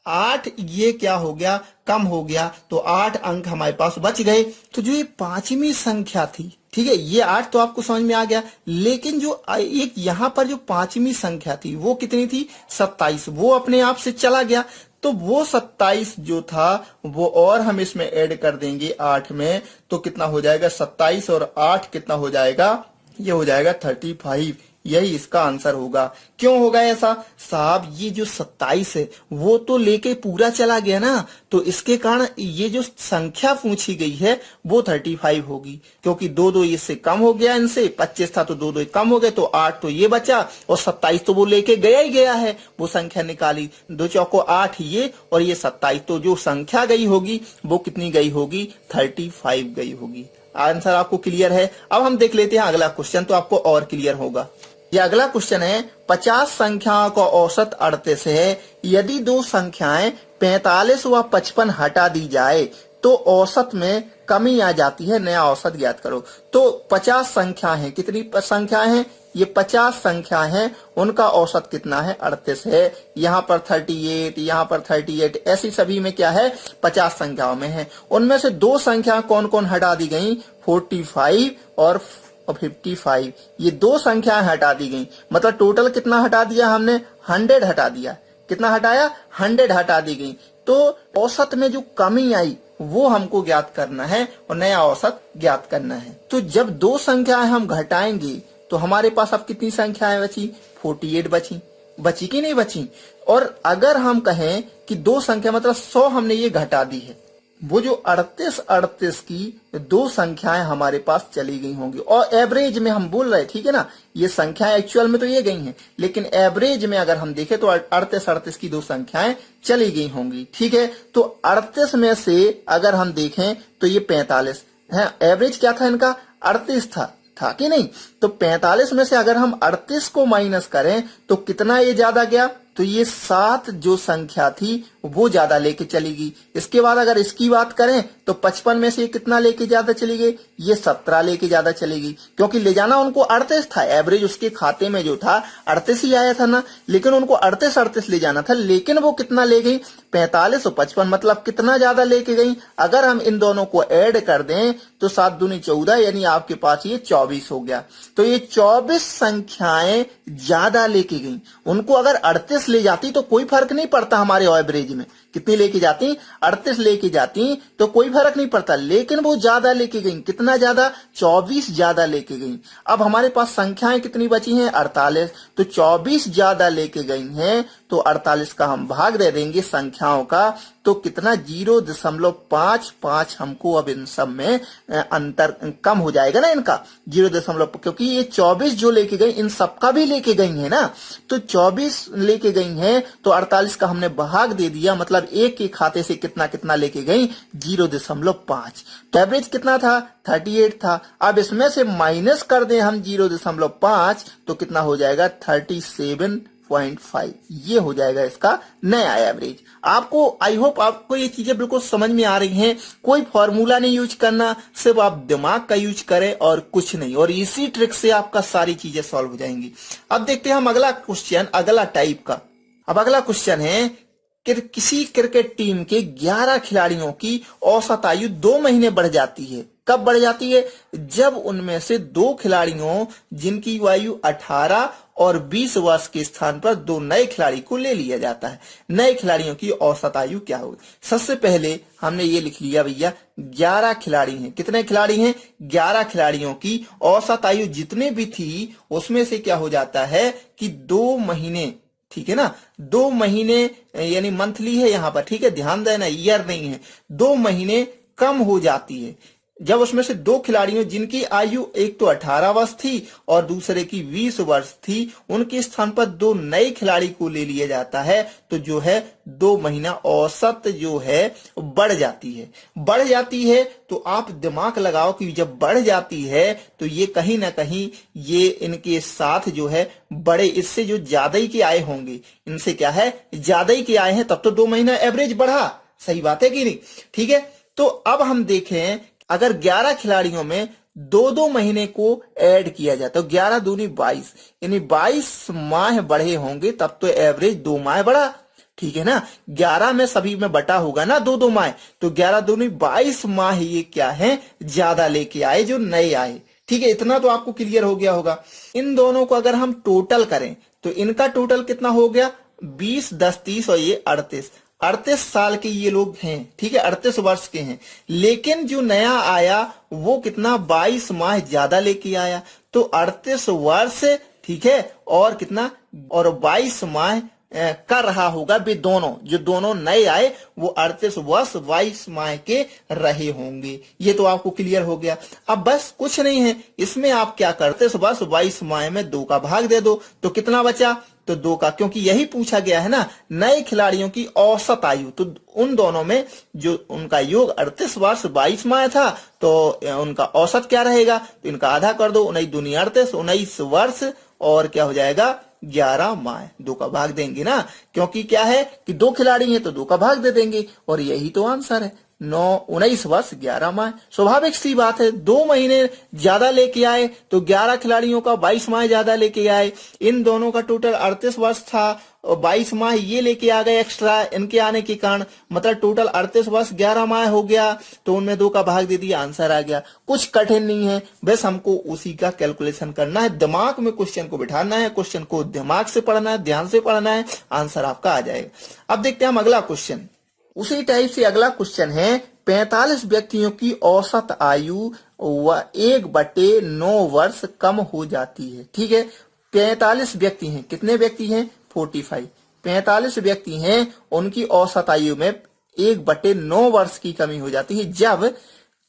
8, ये क्या हो गया, कम हो गया, तो 8 अंक हमारे पास बच गए। तो जो ये 5वीं संख्या थी, ठीक है, ये 8 तो आपको समझ में आ गया, लेकिन जो एक यहां पर जो 5वीं संख्या थी वो कितनी थी, 27, वो अपने आप से चला गया। तो वो 27 जो था वो और हम इसमें ऐड कर देंगे 8 में, तो कितना हो जाएगा, 27 और 8 कितना हो जाएगा, ये हो जाएगा 35। यही इसका आंसर होगा। क्यों होगा ऐसा साहब, ये जो 27 है वो तो लेके पूरा चला गया ना, तो इसके कारण ये जो संख्या पूछी गई है वो 35 होगी, क्योंकि 2 इससे कम हो गया, इनसे 25 था तो 2 कम हो गए, तो 8 तो ये बचा, और 27 तो वो लेके गया ही गया है, वो संख्या निकाली, 2 चौको 8 ये, और ये 27, तो जो संख्या गई होगी वो कितनी गई होगी, 35 गई होगी। आंसर आपको क्लियर है। अब हम देख लेते हैं अगला क्वेश्चन, तो आपको और क्लियर होगा। ये अगला क्वेश्चन है, 50 संख्याओं का औसत 38 है। यदि 2 संख्याएं 45 व 55 हटा दी जाए तो औसत में कमी आ जाती है, नया औसत ज्ञात करो। तो 50 संख्या है, कितनी संख्या है, ये 50 संख्या है, उनका औसत कितना है, 38 है। यहाँ पर 38, यहाँ पर 38, ऐसी सभी में क्या है, 50 संख्याओं में है। उनमें से 2 संख्या कौन कौन हटा दी गई, 45 और 55, ये 2 संख्याएं हटा दी गई, मतलब टोटल कितना हटा दिया हमने, 100 हटा दिया। कितना हटाया, 100 हटा दी गई। तो औसत में जो कमी आई वो हमको ज्ञात करना है और नया औसत ज्ञात करना है। तो जब 2 संख्याएं हम घटाएंगे तो हमारे पास अब कितनी संख्याएं बची, 48 बची कि नहीं बची। और अगर हम कहें कि 2 संख्या मतलब 100 हमने ये घटा दी है, वो जो 38 की 2 संख्याएं हमारे पास चली गई होंगी, और एवरेज में हम बोल रहे, ठीक है ना, ये संख्याएं एक्चुअल में तो ये गई हैं, लेकिन एवरेज में अगर हम देखें तो 38 की 2 संख्याएं चली गई होंगी। ठीक है, तो 38 में से अगर हम देखें तो ये 45 है, एवरेज क्या था इनका, 38 था कि नहीं। तो 45 में से अगर हम 38 को माइनस करें तो कितना ये ज्यादा गया, तो ये 7 जो संख्या थी वो ज्यादा लेके चली गई। इसके बाद अगर इसकी बात करें तो 55 में से कितना लेके ज्यादा चली गई, ये 17 लेके ज्यादा चली गई, क्योंकि ले जाना उनको 38 था, एवरेज उसके खाते में जो था 38 ही आया था ना, लेकिन उनको 38 ले जाना था, लेकिन वो कितना ले गई, 45 और 55, मतलब कितना ज्यादा लेके गई। अगर हम इन दोनों को ऐड कर दें तो 7 दूनी 14, यानी आपके पास ये 24 हो गया। तो ये 24 संख्याएं ज्यादा लेके गई, उनको अगर 38 ले जाती तो कोई फर्क नहीं पड़ता हमारे एवरेज में, कितनी लेके जाती, 38 लेके जाती तो कोई फर्क नहीं पड़ता, लेकिन वो ज्यादा लेके गई, कितना ज्यादा, 24 ज्यादा लेके गई। अब हमारे पास संख्याएं कितनी बची हैं, 48, तो 24 ज्यादा लेके गई हैं, तो 48 का हम भाग दे देंगे संख्याओं का, तो कितना 0.55 हमको अब इन सब में अंतर कम हो जाएगा ना इनका 0. क्योंकि ये 24 जो लेके गई इन सबका भी लेके गई है ना, तो 24 लेके गई हैं, तो 48 का हमने भाग दे दिया, मतलब एक के खाते से कितना कितना लेके गई, 0.5। तो एवरेज कितना था, 38 था। अब इसमें से माइनस कर दें हम 0.5, तो कितना हो जाएगा 37 6.5, ये हो जाएगा इसका नया एवरेज। आपको आई होप आपको ये चीजें बिल्कुल समझ में आ रही हैं। कोई फॉर्मूला नहीं यूज करना, सिर्फ आप दिमाग का यूज करें और कुछ नहीं, और इसी ट्रिक से आपका सारी चीजें सॉल्व हो जाएंगी। अब देखते हैं हम अगला क्वेश्चन, अगला टाइप का। अब अगला क्वेश्चन है कि किसी क्रिकेट टीम के 11 खिलाड़ियों की औसत आयु 2 महीने बढ़ जाती है। कब बढ़ जाती है? जब उनमें से 2 खिलाड़ियों जिनकी आयु 18 और 20 वर्ष के स्थान पर 2 नए खिलाड़ी को ले लिया जाता है। नए खिलाड़ियों की औसत आयु क्या होगी? सबसे पहले हमने ये लिख लिया भैया 11 खिलाड़ी हैं। कितने खिलाड़ी हैं? 11 खिलाड़ियों की औसत आयु जितने भी थी उसमें से क्या हो जाता है कि 2 महीने, ठीक है ना, 2 महीने यानी मंथली है यहाँ पर, ठीक है, ध्यान देना, ईयर नहीं है, 2 महीने कम हो जाती है। जब उसमें से 2 खिलाड़ियों जिनकी आयु एक तो 18 वर्ष थी और दूसरे की 20 वर्ष थी, उनके स्थान पर 2 नए खिलाड़ी को ले लिया जाता है, तो जो है 2 महीना औसत जो है बढ़ जाती है। बढ़ जाती है तो आप दिमाग लगाओ कि जब बढ़ जाती है तो ये कहीं ना कहीं ये इनके साथ जो है बड़े, इससे जो ज्यादा ही के आए होंगे, इनसे क्या है ज्यादा ही के आए हैं, तब तो 2 महीना एवरेज बढ़ा। सही बात है कि नहीं? ठीक है, तो अब हम देखें अगर 11 खिलाड़ियों में 2-2 महीने को ऐड किया जाए तो 11 दूनी 22, यानी 22 माह बढ़े होंगे, तब तो एवरेज 2 माह बढ़ा। ठीक है ना, 11 में सभी में बटा होगा ना 2-2 माह, तो 11 दूनी 22 माह ये क्या है ज्यादा लेके आए, जो नए आए। ठीक है, इतना तो आपको क्लियर हो गया होगा। इन दोनों को अगर हम टोटल करें तो इनका टोटल कितना हो गया? 20, 10, 30 और ये 38 साल के ये लोग हैं। ठीक है, 38 वर्ष के हैं। लेकिन जो नया आया वो कितना 22 माह ज्यादा लेके आया, तो 38 वर्ष, ठीक है, और कितना, और 22 माह कर रहा होगा वे दोनों, जो दोनों नए आए वो 38 वर्ष 22 माह के रहे होंगे। ये तो आपको क्लियर हो गया। अब बस कुछ नहीं है, इसमें आप क्या करते, 38 वर्ष 22 माह में 2 का भाग दे दो, तो कितना बचा? तो 2 का, क्योंकि यही पूछा गया है ना, नए खिलाड़ियों की औसत आयु, तो उन दोनों में जो उनका योग 38 वर्ष 22 माह था, तो उनका औसत क्या रहेगा? तो इनका आधा कर दो, 19 दूनी 38, 19 वर्ष और क्या हो जाएगा 11 माह। 2 का भाग देंगे ना, क्योंकि क्या है कि 2 खिलाड़ी हैं तो 2 का भाग दे देंगे, और यही तो आंसर है। 19 वर्ष 11 माह। स्वाभाविक सी बात है, 2 महीने ज्यादा लेके आए तो 11 खिलाड़ियों का 22 माह ज्यादा लेके आए। इन दोनों का टोटल 38 वर्ष था और 22 माह ये लेके आ गए एक्स्ट्रा इनके आने के कारण, मतलब टोटल 38 वर्ष 11 माह हो गया, तो उनमें 2 का भाग दे दिया, आंसर आ गया। कुछ कठिन नहीं है, बस हमको उसी का कैलकुलेशन करना है, दिमाग में क्वेश्चन को बिठाना है, क्वेश्चन को दिमाग से पढ़ना है, ध्यान से पढ़ना है, आंसर आपका आ जाएगा। अब देखते हैं हम अगला क्वेश्चन। उसी टाइप से अगला क्वेश्चन है 45 व्यक्तियों की औसत आयु 1/9 वर्ष कम हो जाती है। ठीक है, 45 व्यक्ति हैं, कितने व्यक्ति हैं? 45। 45 व्यक्ति हैं, उनकी औसत आयु में 1/9 वर्ष की कमी हो जाती है। जब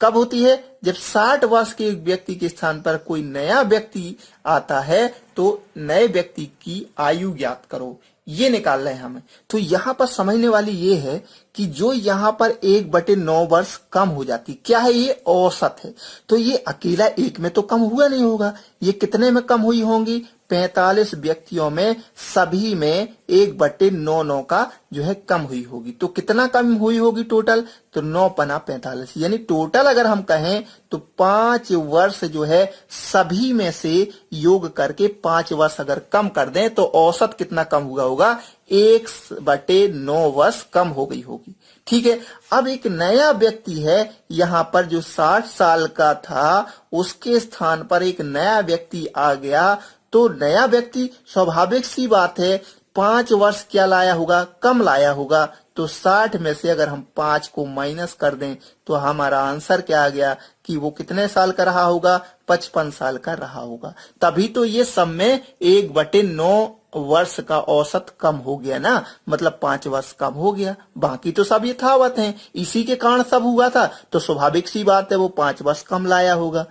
कब होती है? जब 60 वर्ष के व्यक्ति के स्थान पर कोई नया व्यक्ति आता है, तो नए व्यक्ति की आयु ज्ञात करो, ये निकाल रहे हैं हमें। तो यहां पर समझने वाली ये है कि जो यहां पर 1/9 वर्ष कम हो जाती, क्या है ये? औसत है। तो ये अकेला एक में तो कम हुआ नहीं होगा, ये कितने में कम हुई होंगी? 45 व्यक्तियों में सभी में 1/9 का जो है कम हुई होगी। तो कितना कम हुई होगी टोटल? तो 9 पना 45, यानी टोटल अगर हम कहें तो 5 वर्ष जो है सभी में से योग करके 5 वर्ष अगर कम कर दें तो औसत कितना कम हुआ होगा? 1/9 वर्ष कम हो गई होगी। ठीक है, अब एक नया व्यक्ति है यहाँ पर जो 60 साल का था, उसके स्थान पर एक नया व्यक्ति आ गया, तो नया व्यक्ति स्वाभाविक सी बात है 5 वर्ष क्या लाया होगा? कम लाया होगा। तो 60 में से अगर हम 5 को माइनस कर दें तो हमारा आंसर क्या आ गया कि वो कितने साल का रहा होगा? 55 साल का रहा होगा। तभी तो ये सब में 1/9 वर्ष का औसत कम हो गया ना, मतलब 5 वर्ष कम हो गया। बाकी तो सब यथावत हैं, इसी के कारण सब हुआ था, तो स्वाभाविक सी बात है वो 5 वर्ष कम लाया होगा।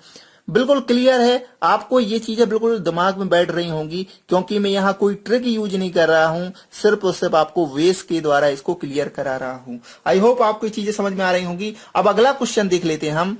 बिल्कुल क्लियर है, आपको ये चीजें बिल्कुल दिमाग में बैठ रही होंगी, क्योंकि मैं यहाँ कोई ट्रिक यूज नहीं कर रहा हूँ, सिर्फ और सिर्फ आपको वेस के द्वारा इसको क्लियर करा रहा हूँ। आई होप आपको ये चीजें समझ में आ रही होंगी। अब अगला क्वेश्चन देख लेते हैं हम।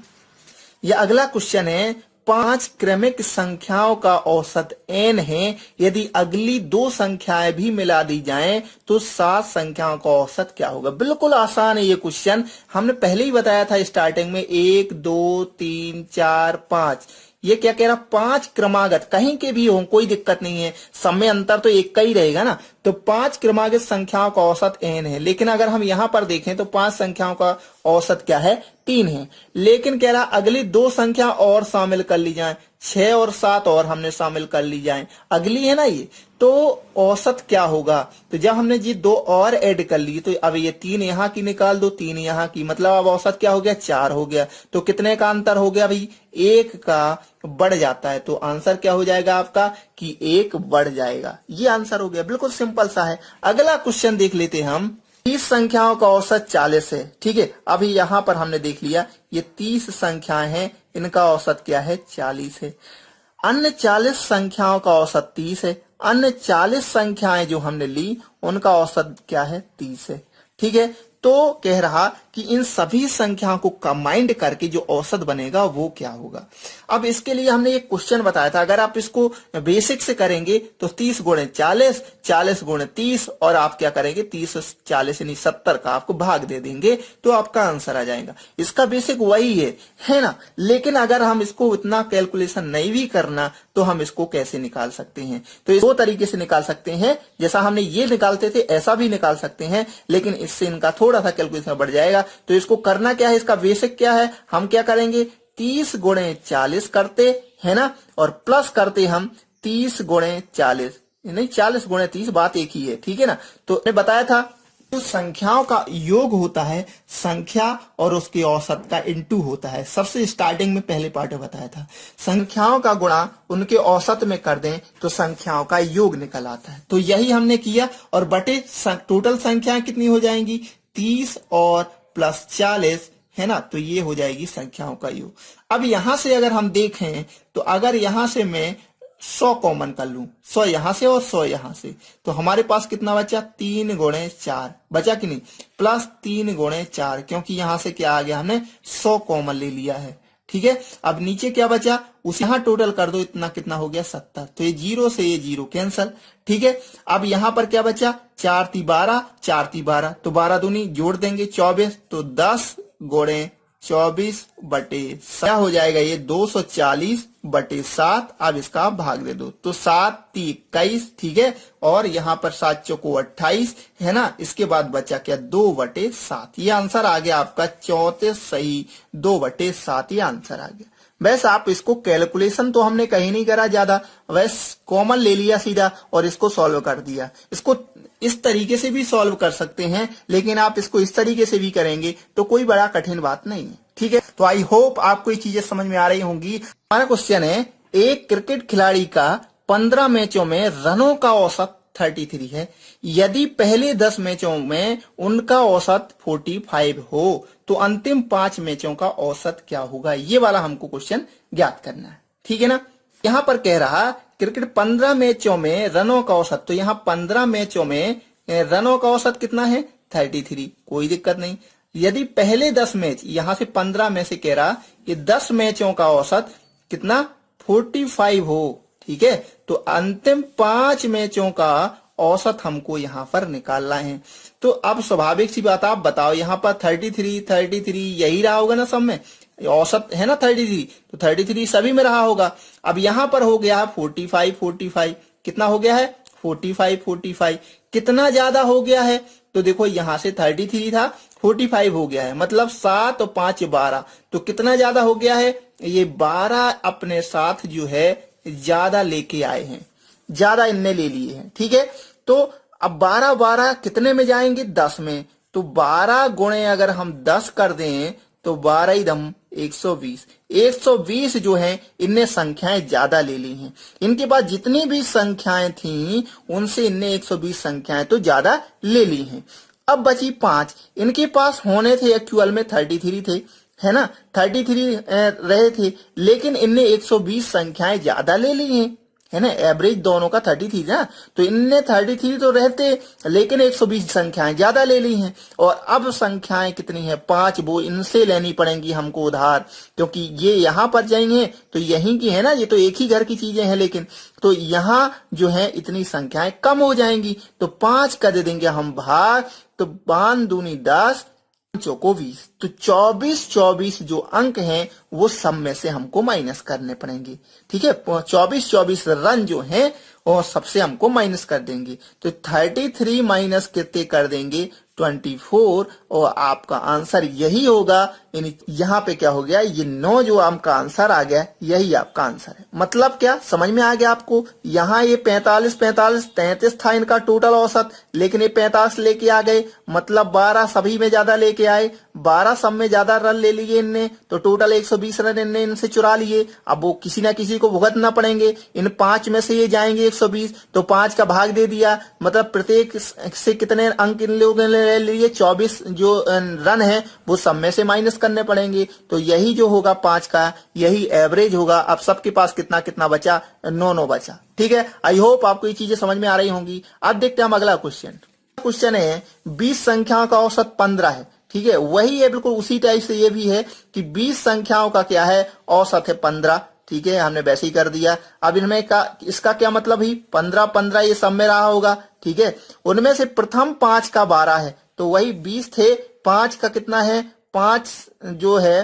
यह अगला क्वेश्चन है 5 क्रमिक संख्याओं का औसत n है। यदि अगली 2 संख्याएं भी मिला दी जाएं तो 7 संख्याओं का औसत क्या होगा। बिल्कुल आसान है ये क्वेश्चन, हमने पहले ही बताया था स्टार्टिंग में। 1 2 3 4 5, ये क्या कह रहा, 5 क्रमागत, कहीं के भी हो कोई दिक्कत नहीं है, समय अंतर तो एक का ही रहेगा ना। तो 5 क्रमागत संख्याओं का औसत n है। लेकिन अगर हम यहां पर देखें तो 5 संख्याओं का औसत क्या है, 3 है। लेकिन कह रहा अगली 2 संख्या और शामिल कर ली जाए, 6 और 7 और हमने शामिल कर ली जाए, अगली है ना ये, तो औसत क्या होगा। तो जब हमने जी 2 और ऐड कर ली तो अब ये 3 यहाँ की निकाल दो, 3 यहाँ की, मतलब अब औसत क्या हो गया, 4 हो गया। तो कितने का अंतर हो गया भाई, 1 का बढ़ जाता है। तो आंसर क्या हो जाएगा आपका कि 1 बढ़ जाएगा। ये आंसर हो गया, बिल्कुल सिंपल सा है। अगला क्वेश्चन देख लेते हैं हम। 30 संख्याओं का औसत 40 है, ठीक है। अभी यहां पर हमने देख लिया ये 30 संख्याएं हैं, इनका औसत क्या है, 40 है। अन्य 40 संख्याओं का औसत 30 है। अन्य 40 संख्याएं जो हमने ली उनका औसत क्या है, 30 है, ठीक है। तो कह रहा कि इन सभी संख्याओं को कंबाइंड करके जो औसत बनेगा वो क्या होगा। अब इसके लिए हमने एक क्वेश्चन बताया था, अगर आप इसको बेसिक से करेंगे तो 30 गुणे 40, 40 गुणे 30, और आप क्या करेंगे 30 40 यानी 70 का आपको भाग दे देंगे तो आपका आंसर आ जाएगा। इसका बेसिक वही है ना। लेकिन अगर हम इसको इतना कैलकुलेशन नहीं भी करना तो हम इसको कैसे निकाल सकते हैं, तो इस 2 तरीके से निकाल सकते हैं। जैसा हमने ये निकालते थे ऐसा भी निकाल सकते हैं, लेकिन इससे इनका थोड़ा सा कैलकुलेशन बढ़ जाएगा। तो इसको करना क्या है, इसका बेसिक क्या है, हम क्या करेंगे 30 गुणे 40 करते है ना, और प्लस करते हम 30 गुणे 40, नहीं 40 गुणे 30, बात एक ही है, ठीक है ना। तो मैंने बताया था जो संख्याओं का योग होता है संख्या और उसके औसत का इनटू होता है। सबसे स्टार्टिंग में पहले पार्ट में बताया था, संख्याओं का गुणा उनके औसत में कर दें तो संख्याओं का योग निकल आता है। तो यही हमने किया, और बटे टोटल संख्याएं कितनी हो जाएंगी, 30 और प्लस 40 है ना, तो ये हो जाएगी संख्याओं का योग। अब यहां से अगर हम देखें तो अगर यहां से मैं 100 कॉमन कर लूं, 100 यहां से और 100 यहां से, तो हमारे पास कितना बचा, 3 गुणे 4 बचा कि नहीं, प्लस 3 गुणे 4, क्योंकि यहां से क्या आ गया, हमने 100 कॉमन ले लिया है, ठीक है। अब नीचे क्या बचा, उसे यहां टोटल कर दो, इतना कितना हो गया 70, तो ये 0 से ये 0 कैंसल, ठीक है। अब यहां पर क्या बचा, 4 × 12, 4 × 12, तो 12 दूनी जोड़ देंगे 24, तो 10 गुणे 24 बटे क्या हो जाएगा, ये 240 बटे 7। अब इसका भाग दे दो, तो 7 × 21, ठीक है, और यहाँ पर 7 चौको 28 है ना। इसके बाद बचा क्या, 2/7। ये आंसर आ गया आपका 34 सही, 2/7 ये आंसर आ गया। वैसे आप इसको कैलकुलेशन तो हमने कहीं नहीं करा ज्यादा, वैसे कॉमन ले लिया सीधा और इसको सॉल्व कर दिया। इसको इस तरीके से भी सॉल्व कर सकते हैं, लेकिन आप इसको इस तरीके से भी करेंगे तो कोई बड़ा कठिन बात नहीं है, ठीक है। तो आई होप आपको ये चीजें समझ में आ रही होंगी। हमारा क्वेश्चन है, एक क्रिकेट खिलाड़ी का 15 मैचों में रनों का औसत 33 है। यदि पहले 10 मैचों में उनका औसत 45 हो तो अंतिम 5 मैचों का औसत क्या होगा। ये वाला हमको क्वेश्चन ज्ञात करना है, ठीक है ना। यहां पर कह रहा क्रिकेट 15 मैचों में रनों का औसत, तो यहां 15 मैचों में रनों का औसत कितना है, 33, कोई दिक्कत नहीं। यदि पहले 10 मैच, यहां से 15 में से कह रहा कि 10 मैचों का औसत कितना, 45 हो, ठीक है। तो अंतिम 5 मैचों का औसत हमको यहां पर निकालना है। तो अब स्वाभाविक सी बात, आप बताओ यहां पर 33 यही रहा होगा ना, सब में औसत है ना 33, तो 33 सभी में रहा होगा। अब यहां पर हो गया 45, कितना हो गया है, 45, कितना ज्यादा हो गया है, तो देखो यहां से 33 था, 45 हो गया है, मतलब 7 और 5 12, तो कितना ज्यादा हो गया है, ये 12 अपने साथ जो है ज्यादा लेके आए हैं, ज्यादा इनने ले लिए हैं, ठीक है। तो अब 12 कितने में जाएंगे, 10 में, तो 12 गुणे अगर हम 10 कर दें तो 12 ही दम 120 जो है इनने संख्याएं ज्यादा ले ली हैं। इनके पास जितनी भी संख्याएं थी उनसे इनने 120 संख्याएं तो ज्यादा ले ली हैं। अब बची 5, इनके पास होने थे एक्चुअल में 33 थे, है ना, 33 रहे थे, लेकिन इनने 120 संख्याएं ज्यादा ले ली हैं, है ना, एवरेज दोनों का 33 ना, तो इनने 33 तो रहते, लेकिन 120 संख्याएं ज्यादा ले ली हैं। और अब संख्याएं कितनी है 5, वो इनसे लेनी पड़ेंगी हमको उधार, क्योंकि ये यहाँ पर जाएंगे तो यहीं की है ना, ये तो एक ही घर की चीजें हैं, लेकिन तो यहाँ जो है इतनी संख्याएं कम हो जाएंगी। तो 5 का दे देंगे हम भाग, तो 5 दूनी 10, चौको 20, तो 24 जो अंक हैं वो सब में से हमको माइनस करने पड़ेंगे। ठीक है, 24 रन जो हैं और सबसे हमको माइनस कर देंगे। तो 33 माइनस कितने कर देंगे 24, और आपका आंसर यही होगा। यानी यहाँ पे क्या हो गया, ये 9 जो आपका आंसर आ गया, यही आपका आंसर है। मतलब क्या समझ में आ गया आपको? यहाँ ये 45 33 था इनका टोटल औसत, लेकिन ये 45 लेके आ गए, मतलब 12 सभी में ज्यादा लेके आए, 12 सब में ज्यादा रन ले लिए इनने, तो टोटल 120 रन इनने इनसे चुरा लिए। अब वो किसी ना किसी को भुगतना पड़ेंगे, इन 5 में से ये जाएंगे 120, तो 5 का भाग दे दिया, मतलब प्रत्येक से कितने अंक इन लोगों ने ले लिए, 24 जो रन है वो सब में से माइनस करने पड़ेंगे। तो यही जो होगा 5 का, यही एवरेज होगा। अब सबके पास कितना कितना बचा, 9 बचा। ठीक है, आई होप आपको ये चीजें समझ में आ रही होंगी। अब देखते हैं हम अगला क्वेश्चन है 20 संख्याओं का औसत 15 है। ठीक है, वही है, बिल्कुल उसी टाइप से ये भी है कि 20 संख्याओं का क्या है औसत है 15। ठीक है, हमने वैसे ही कर दिया। अब इनमें का इसका क्या मतलब ही 15 ये सब में रहा होगा। ठीक है, उनमें से प्रथम 5 का 12 है, तो वही 20 थे, 5 का कितना है 5 जो है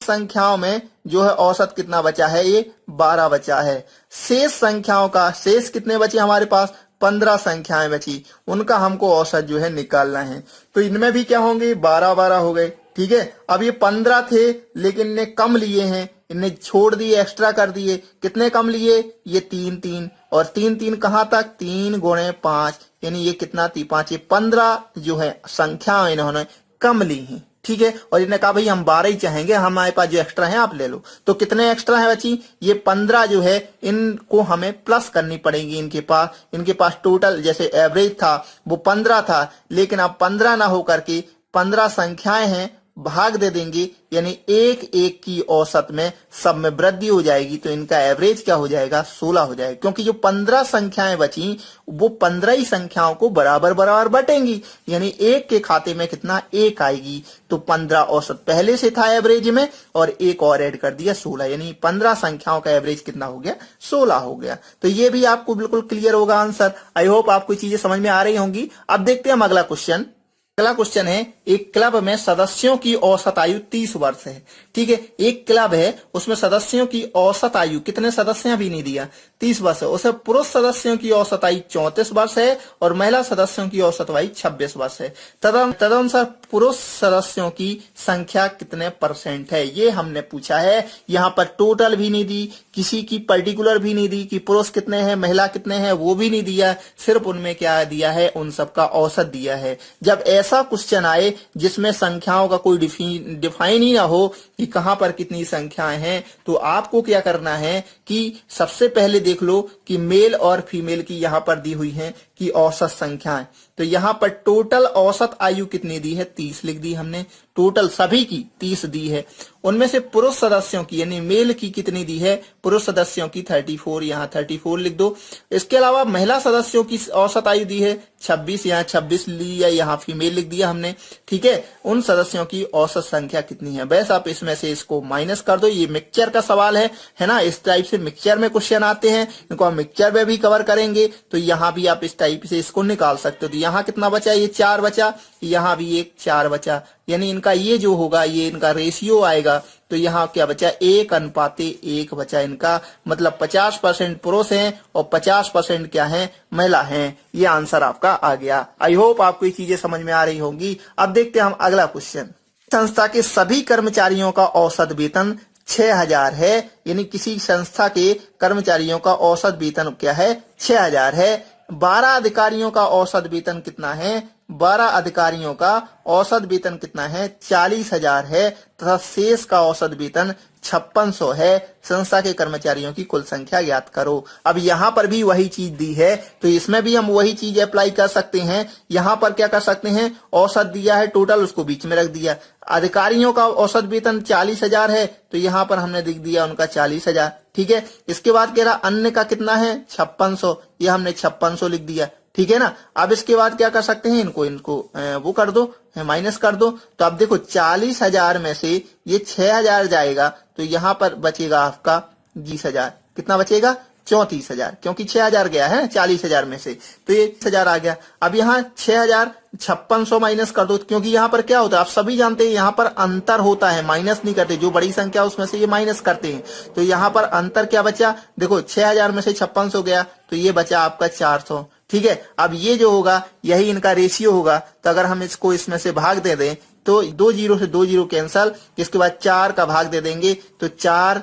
संख्याओं में जो है औसत कितना बचा है, ये 12 बचा है। शेष संख्याओं का शेष कितने बचे हमारे पास, 15 संख्याएं बची, उनका हमको औसत जो है निकालना है। तो इनमें भी क्या होंगे 12 हो गए। ठीक है, अब ये 15 थे लेकिन इनने कम लिए हैं, इनने छोड़ दिए, एक्स्ट्रा कर दिए। कितने कम लिए, ये 3 और 3 कहां तक, 3 गुणे 5, यानी ये कितना 5, ये 15 जो है संख्या इन्होंने कम ली है। ठीक है, और इन्होंने कहा भाई हम 12 ही चाहेंगे, हमारे पास जो एक्स्ट्रा है आप ले लो। तो कितने एक्स्ट्रा है बची, ये 15 जो है इनको हमें प्लस करनी पड़ेगी। इनके पास टोटल जैसे एवरेज था वो 15 था, लेकिन अब 15 ना होकर के 15 संख्याएं हैं, भाग दे देंगे, यानी एक की औसत में सब में वृद्धि हो जाएगी। तो इनका एवरेज क्या हो जाएगा, 16 हो जाएगा, क्योंकि जो 15 संख्याएं बची वो 15 ही संख्याओं को बराबर बटेंगी, यानी एक के खाते में कितना 1 आएगी। तो 15 औसत पहले से था एवरेज में, और एक और ऐड कर दिया 16, यानी 15 संख्याओं का एवरेज कितना हो गया, 16 हो गया। तो ये भी आपको बिल्कुल क्लियर होगा आंसर। आई होप आपको चीजें समझ में आ रही होंगी। अब देखते हैं हम अगला क्वेश्चन है, एक क्लब में सदस्यों की औसत आयु 30 वर्ष है। ठीक है, एक क्लब है उसमें सदस्यों की औसत आयु, कितने सदस्य अभी नहीं दिया, 30 वर्ष है। उसे पुरुष सदस्यों की औसत आयु 34 वर्ष है और महिला सदस्यों की औसत आयु 26 वर्ष है। तदनुसार पुरुष सदस्यों की संख्या कितने % है, ये हमने पूछा है। यहाँ पर टोटल भी नहीं दी, किसी की पर्टिकुलर भी नहीं दी कि पुरुष कितने हैं महिला कितने हैं, वो भी नहीं दिया, सिर्फ उनमें क्या दिया है, उन सबका औसत दिया है। जब ऐसा क्वेश्चन आए जिसमें संख्याओं का कोई डिफाइन ही ना हो कि कहां पर कितनी संख्याएं हैं, तो आपको क्या करना है कि सबसे पहले देख लो कि मेल और फीमेल की यहां पर दी हुई है कि औसत संख्याएं। तो यहां पर टोटल औसत आयु कितनी दी है, 30 लिख दी हमने, टोटल सभी की 30 दी है। उनमें से पुरुष सदस्यों की यानी मेल की कितनी दी है, पुरुष सदस्यों की 34, यहाँ 34 लिख दो। इसके अलावा महिला सदस्यों की औसत आयु दी है 26, यहाँ 26 ली है, यहाँ फीमेल लिख दिया हमने। ठीक है, उन सदस्यों की औसत संख्या कितनी है, बस आप इसमें से इसको माइनस कर दो। ये मिक्सचर का सवाल है ना, इस टाइप से मिक्सचर में क्वेश्चन आते हैं, इनको हम मिक्सचर में भी कवर करेंगे। तो यहाँ भी आप इस टाइप से इसको निकाल सकते हो। तो यहाँ कितना बचा, ये 4 बचा, यहाँ भी एक 4 बचा, यानी इनका ये जो होगा ये इनका रेशियो आएगा। तो यहाँ क्या बचा, 1:1 बचा इनका, मतलब 50% पुरुष हैं और 50% क्या है, महिला हैं। ये आंसर आपका आ गया। आई होप आपको ये चीजें समझ में आ रही होंगी। अब देखते हैं हम अगला क्वेश्चन। संस्था के सभी कर्मचारियों का औसत वेतन 6000 है, यानी किसी संस्था के कर्मचारियों का औसत वेतन क्या है, 6000 है। 12 अधिकारियों का औसत वेतन कितना है, 12 अधिकारियों का औसत वेतन कितना है 40,000 है तथा शेष का औसत वेतन 5600 है। संस्था के कर्मचारियों की कुल संख्या ज्ञात करो। अब यहाँ पर भी वही चीज दी है तो इसमें भी हम वही चीज अप्लाई कर सकते हैं। यहाँ पर क्या कर सकते हैं, औसत दिया है टोटल, उसको बीच में रख दिया। अधिकारियों का औसत वेतन 40,000 है तो यहाँ पर हमने लिख दिया उनका 40,000। ठीक है, इसके बाद कह रहा अन्य का कितना है 5600, ये हमने 5600 लिख दिया। ठीक है ना। अब इसके बाद क्या कर सकते हैं, इनको वो कर दो, माइनस कर दो। तो अब देखो 40,000 में से ये 6,000 जाएगा तो यहाँ पर बचेगा आपका 20,000। कितना बचेगा 34,000, क्योंकि 6,000 गया है 40,000 में से, तो ये 6,000 आ गया। अब यहाँ 6,000 5600 माइनस कर दो, क्योंकि यहाँ पर क्या होता है आप सभी जानते हैं, यहाँ पर अंतर होता है, माइनस नहीं करते। जो बड़ी संख्या उसमें से ये माइनस करते हैं। तो यहाँ पर अंतर क्या बचा, देखो 6,000 में से 5600 गया तो ये बचा आपका 400। ठीक है, अब ये जो होगा यही इनका रेशियो होगा। तो अगर हम इसको इसमें से भाग दे दें तो 2 जीरो से 2 जीरो कैंसल, इसके बाद 4 का भाग दे देंगे तो 4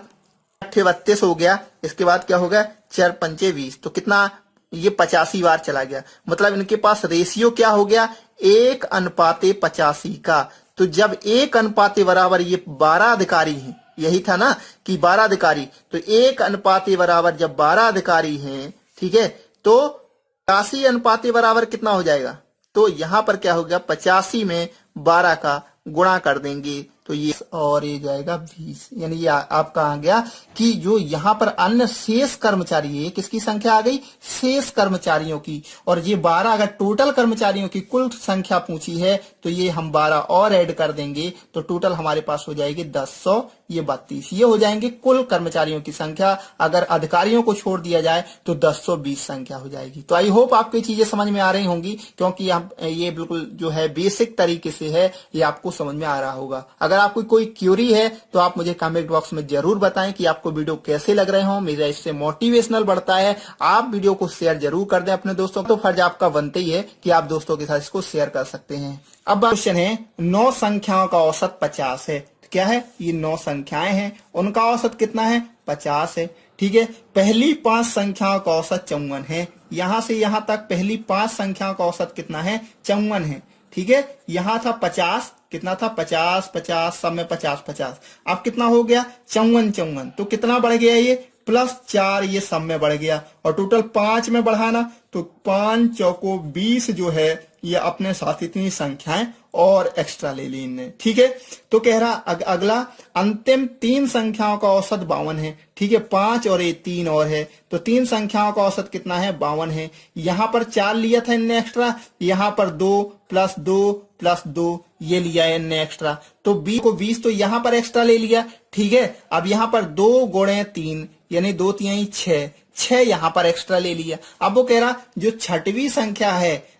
8 32 हो गया। इसके बाद क्या होगा 4 पंचे 20, तो कितना ये 85 बार चला गया। मतलब इनके पास रेशियो क्या हो गया 1:85 का। तो जब 1 बराबर ये 12 अधिकारी हैं, यही था ना कि 12 अधिकारी, तो 1 बराबर जब 12 अधिकारी हैं, ठीक है, तो 85 बराबर कितना हो जाएगा, तो यहां पर क्या हो गया 85 में 12 का गुणा कर देंगे तो ये और ये जाएगा 20। यानी ये आपका आ गया कि जो यहाँ पर अन्य शेष कर्मचारी है, किसकी संख्या आ गई शेष कर्मचारियों की। और ये 12 अगर टोटल कर्मचारियों की कुल संख्या पूछी है तो ये हम 12 और ऐड कर देंगे तो टोटल हमारे पास हो जाएगी 10 ये 32। ये हो जाएंगे कुल कर्मचारियों की संख्या। अगर अधिकारियों को छोड़ दिया जाए तो 1020 संख्या हो जाएगी। तो आई होप आपको चीजें समझ में आ रही होंगी, क्योंकि ये बिल्कुल जो है बेसिक तरीके से है, ये आपको समझ में आ रहा होगा। अगर आपको कोई क्यूरी है तो आप मुझे कमेंट बॉक्स में जरूर बताएं कि आपको वीडियो कैसे लग रहे हो। मेरा इससे मोटिवेशनल बढ़ता है। आप वीडियो को शेयर जरूर कर दें अपने दोस्तों को, तो फर्ज आपका बनता ही है कि आप दोस्तों के साथ इसको शेयर कर सकते हैं। अब क्वेश्चन है 9 संख्याओं का औसत 50 है। क्या है, ये 9 संख्याएं हैं, उनका औसत कितना है 50 है। ठीक है, पहली 5 संख्याओं का औसत 54 है। यहां से यहां तक पहली 5 संख्याओं का औसत कितना है 54 है। ठीक है, यहां था 50, कितना था 50 50, सब में 50 50, अब कितना हो गया 54, तो कितना बढ़ गया ये +4, ये सब में बढ़ गया। और टोटल 5 में बढ़ाना तो 5 चौको 20 जो है ये अपने साथ इतनी संख्याएं और एक्स्ट्रा ले ली इनने। ठीक है, तो कह रहा अगला अंतिम 3 संख्याओं का औसत 52 है। ठीक है, 5 और ये 3 और है तो 3 संख्याओं का औसत कितना है 52 है। यहां पर 4 लिया था इनने एक्स्ट्रा, यहां पर 2 + 2 + 2 ये लिया है इनने एक्स्ट्रा, तो 20 को 20 तो यहां पर एक्स्ट्रा ले लिया। ठीक है, अब यहां पर 2 × 3 यानी 2 × 3 = 6 यहां पर एक्स्ट्रा ले लिया। अब वो कह रहा जो 6वीं संख्या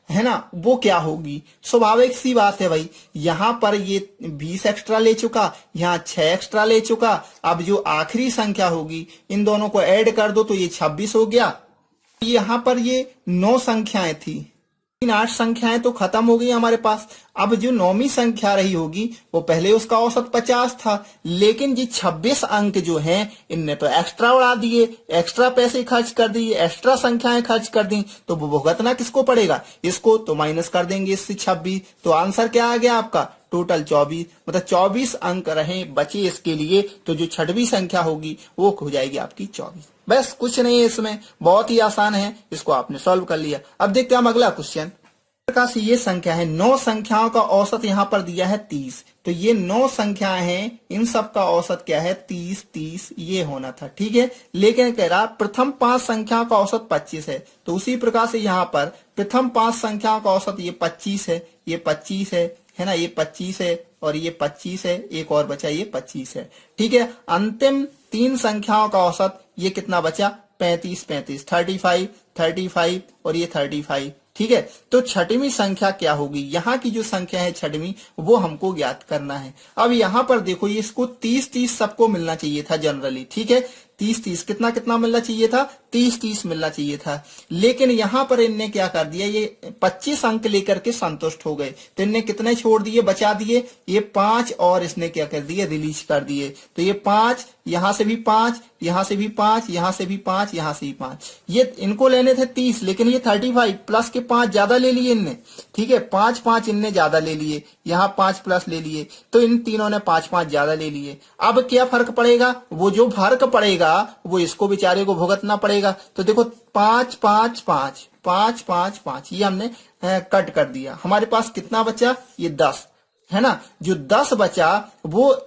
है ना, वो क्या होगी। स्वाभाविक सी बात है भाई, यहां पर ये 20 एक्स्ट्रा ले चुका, यहाँ 6 एक्स्ट्रा ले चुका। अब जो आखिरी संख्या होगी इन दोनों को ऐड कर दो तो ये 26 हो गया। यहां पर ये 9 संख्याएं थी, 8 संख्याएं तो खत्म हो गई हमारे पास। अब जो 9वीं संख्या रही होगी वो पहले उसका औसत 50 था, लेकिन जी 26 अंक जो हैं इनने तो एक्स्ट्रा उड़ा दिए, एक्स्ट्रा पैसे खर्च कर दिए, एक्स्ट्रा संख्याएं खर्च कर दी, तो वो भुगतना किसको पड़ेगा, इसको। तो माइनस कर देंगे इससे 26, तो आंसर क्या आ गया आपका टोटल 24। मतलब 24 अंक रहे बचे इसके लिए, तो जो 6वीं संख्या होगी वो हो जाएगी आपकी 24। बस कुछ नहीं है इसमें, बहुत ही आसान है, इसको आपने सॉल्व कर लिया। अब देखते हैं हम अगला क्वेश्चन। प्रकार से ये संख्या है 9 संख्याओं का औसत यहाँ पर दिया है 30, तो ये 9 संख्याएं हैं, इन सब का औसत क्या है 30 30 ये होना था। ठीक है, लेकिन कह रहा प्रथम 5 संख्याओं का औसत 25 है, तो उसी प्रकार से यहाँ पर प्रथम 5 संख्याओं का औसत ये 25 है, ये 25 है ना, ये 25 है और ये 25 है, एक और बचा ये 25 है। ठीक है, अंतिम 3 संख्याओं का औसत ये कितना बचा 35 35, 35 35 और ये 35। ठीक है, तो 6वीं संख्या क्या होगी, यहाँ की जो संख्या है 6वीं वो हमको ज्ञात करना है। अब यहाँ पर देखो ये इसको 30 30 सबको मिलना चाहिए था जनरली। ठीक है, 30-30 कितना कितना मिलना चाहिए था, 30-30 मिलना चाहिए था। लेकिन यहां पर इनने क्या कर दिया, ये 25 अंक लेकर के संतुष्ट हो गए, तो इनने कितने छोड़ दिए, बचा दिए, ये 5 और इसने क्या कर दिए, रिलीज कर दिए। तो ये 5, यहां से भी 5, यहां से भी 5, यहां से भी 5, यहां से भी 5, ये इनको लेने थे 30, लेकिन ये 35 प्लस के 5 ज्यादा ले लिए इनने, ठीक है, 5 इनने ज्यादा ले लिए, यहाँ 5 प्लस ले लिए, तो इन तीनों ने 5 ज्यादा ले लिए। अब क्या फर्क पड़ेगा, वो जो फर्क पड़ेगा वो इसको बेचारे को भुगतना पड़ेगा। तो देखो 5 ये हमने कट कर दिया, हमारे पास कितना बचा, ये 10 है ना। जो 10 बचा वो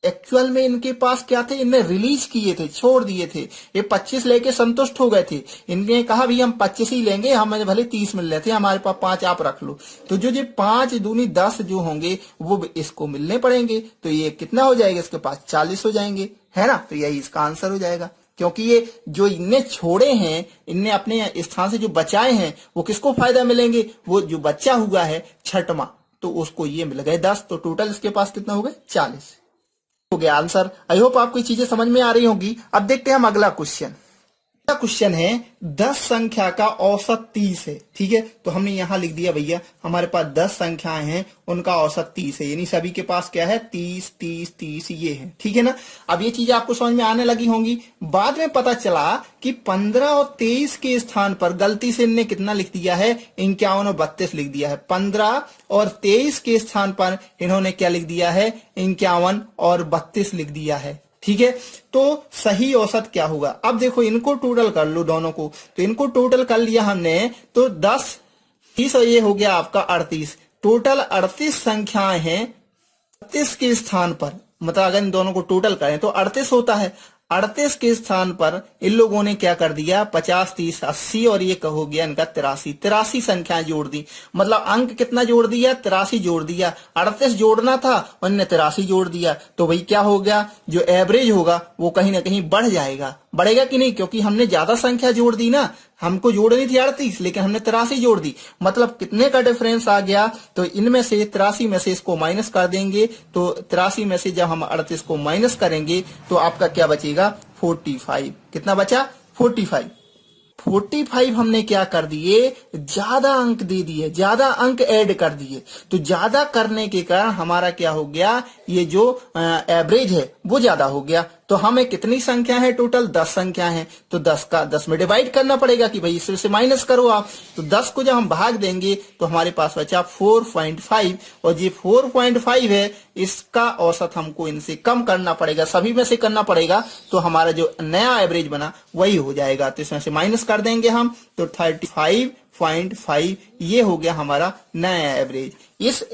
एक्चुअल में इनके पास क्या थे, इनने रिलीज किए थे, छोड़ दिए थे। ये 25 लेके संतुष्ट हो गए थे, इनने कहा भी हम 25 ही लेंगे, हमें भले 30 मिल रहे थे, हमारे पास 5 आप रख लो। तो जो 5 दूनी 10 जो होंगे वो इसको मिलने पड़ेंगे, तो ये कितना हो जाएगा, इसके पास 40 हो जाएंगे, है ना। तो यही इसका आंसर हो जाएगा, क्योंकि ये जो इनने छोड़े हैं, इनने अपने स्थान से जो बचाए हैं, वो किसको फायदा मिलेंगे, वो जो बच्चा हुआ है छठवां, तो उसको ये मिल गए 10, तो टोटल इसके पास कितना हो गए, 40 हो गया आंसर। आई होप आपको ये चीजें समझ में आ रही होंगी। अब देखते हैं हम अगला क्वेश्चन। अगला क्वेश्चन है 10 संख्या का औसत 30 है, ठीक है। तो हमने यहां लिख दिया भैया, हमारे पास 10 संख्याएं हैं, उनका औसत 30 है, यानी सभी के पास क्या है, 30 30 30 ये है, ठीक है ना। अब ये चीजें आपको समझ में आने लगी होंगी। बाद में पता चला कि 15 और 23 के स्थान पर गलती से इनने कितना लिख दिया है, 51 और 32 लिख दिया है। 15 और 23 के स्थान पर इन्होंने क्या लिख दिया है, 51 और 32 लिख दिया है, ठीक है। तो सही औसत क्या होगा, अब देखो इनको टोटल कर लो दोनों को, तो इनको टोटल कर लिया हमने, तो 10 30 और ये हो गया आपका 38, टोटल 38 संख्याएं हैं 38 के स्थान पर, मतलब अगर इन दोनों को टोटल करें तो 38 होता है। 38 के स्थान पर इन लोगों ने क्या कर दिया, 50 30 80 और ये हो गया इनका 83 संख्याएं जोड़ दी, मतलब अंक कितना जोड़ दिया, 83 जोड़ दिया। 38 जोड़ना था और इन्होंने 83 जोड़ दिया, तो भाई क्या हो गया, जो एवरेज होगा वो कहीं ना कहीं बढ़ जाएगा। बढ़ेगा कि नहीं, क्योंकि हमने ज्यादा संख्या जोड़ दी ना, हमको जोड़नी थी 38 लेकिन हमने 83 जोड़ दी, मतलब कितने का डिफरेंस आ गया, तो इनमें से 83 में से इसको माइनस कर देंगे, तो 83 में से जब हम 38 को माइनस करेंगे तो आपका क्या बचेगा, 45। कितना बचा, 45 हमने क्या कर दिए, ज्यादा अंक दे दिए, ज्यादा अंक ऐड कर दिए। तो ज्यादा करने के कारण हमारा क्या हो गया, ये जो एवरेज है वो ज्यादा हो गया। तो हमें कितनी संख्या है, टोटल 10 संख्या है, तो 10 का 10 में डिवाइड करना पड़ेगा कि भाई इससे माइनस करो आप। तो 10 को जब हम भाग देंगे तो हमारे पास बचा 4.5, और ये 4.5 है, इसका औसत हमको इनसे कम करना पड़ेगा, सभी में से करना पड़ेगा, तो हमारा जो नया एवरेज बना वही हो जाएगा। तो इसमें से माइनस कर देंगे हम, तो 35.5 ये हो गया हमारा नया एवरेज।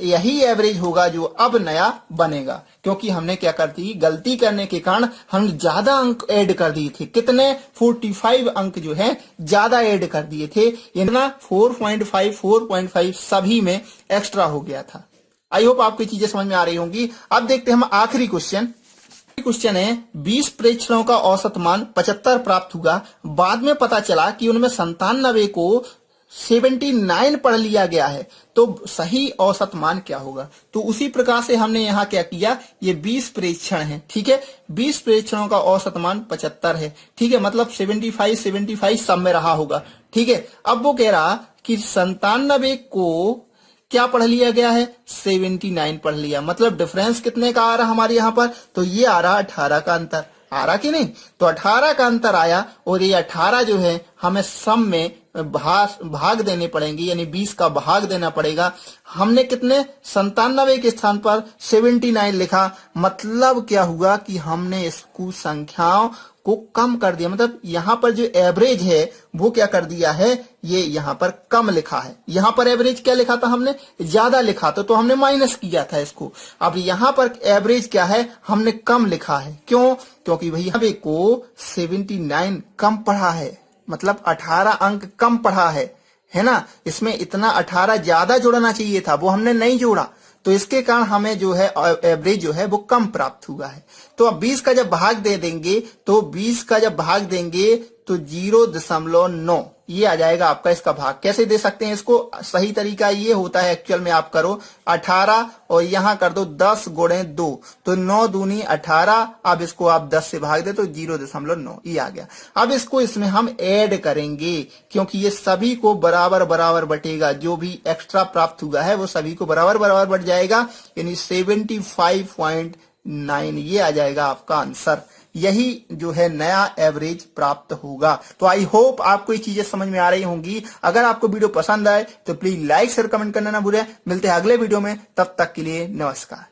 यही एवरेज होगा जो अब नया बनेगा, क्योंकि हमने क्या कर दी, गलती करने के कारण हम ज्यादा अंक ऐड कर दिए थे। कितने, 45 अंक जो है ज्यादा ऐड कर दिए थे, इतना 4.5 सभी में एक्स्ट्रा हो गया था। आई होप आपको चीजें समझ में आ रही होंगी। अब देखते हैं हम आखिरी क्वेश्चन है 20 प्रेक्षणों का औसत मान 75 प्राप्त हुआ। बाद में पता चला कि उनमें 97 को 79 पढ़ लिया गया है, तो सही औसत मान क्या होगा। तो उसी प्रकार से हमने यहाँ क्या किया, ये 20 प्रेक्षण है, ठीक है, 20 प्रेक्षणों का औसत मान 75 है, ठीक है, मतलब 75 सब में रहा होगा, ठीक है। अब वो कह रहा कि 97 को क्या पढ़ लिया गया है, 79 पढ़ लिया, मतलब डिफरेंस कितने का आ रहा हमारे यहाँ पर, तो ये आ रहा 18 का अंतर, आ रहा कि नहीं, तो 18 का अंतर आया, और ये 18 जो है हमें सम में भाग देने पड़ेंगे, यानी 20 का भाग देना पड़ेगा। हमने कितने, 97 के स्थान पर 79 लिखा, मतलब क्या हुआ कि हमने इसको संख्याओं को कम कर दिया, मतलब यहाँ पर जो एवरेज है वो क्या कर दिया है, ये यहाँ पर कम लिखा है। यहाँ पर एवरेज क्या लिखा था हमने, ज्यादा लिखा था, तो हमने माइनस किया था इसको। अब यहाँ पर एवरेज क्या है, हमने कम लिखा है, क्यों, क्योंकि भैया को 79 कम पढ़ा है, मतलब 18 अंक कम पढ़ा है ना। इसमें इतना 18 ज्यादा जोड़ना चाहिए था, वो हमने नहीं जोड़ा, तो इसके कारण हमें जो है एवरेज जो है वो कम प्राप्त हुआ है। तो अब 20 का जब भाग दे देंगे, तो 20 का जब भाग देंगे तो 0.9 ये आ जाएगा आपका इसका भाग। कैसे दे सकते हैं इसको? सही तरीका ये होता है एक्चुअल में, आप करो 18 और यहां कर दो 10 गुणे 2, तो 9 दूनी 18। अब इसको आप 10 से भाग दे तो 0.9 ये आ गया। अब इसको इसमें हम ऐड करेंगे क्योंकि ये सभी को बराबर बराबर बटेगा, जो भी एक्स्ट्रा प्राप्त हुआ है वो सभी को बराबर बराबर बट जाएगा, यानी 75.9 ये आ जाएगा आपका आंसर। यही जो है नया एवरेज प्राप्त होगा। तो आई होप आपको ये चीजें समझ में आ रही होंगी। अगर आपको वीडियो पसंद आए तो प्लीज लाइक शेयर कमेंट करना ना भूलें। मिलते हैं अगले वीडियो में, तब तक के लिए नमस्कार।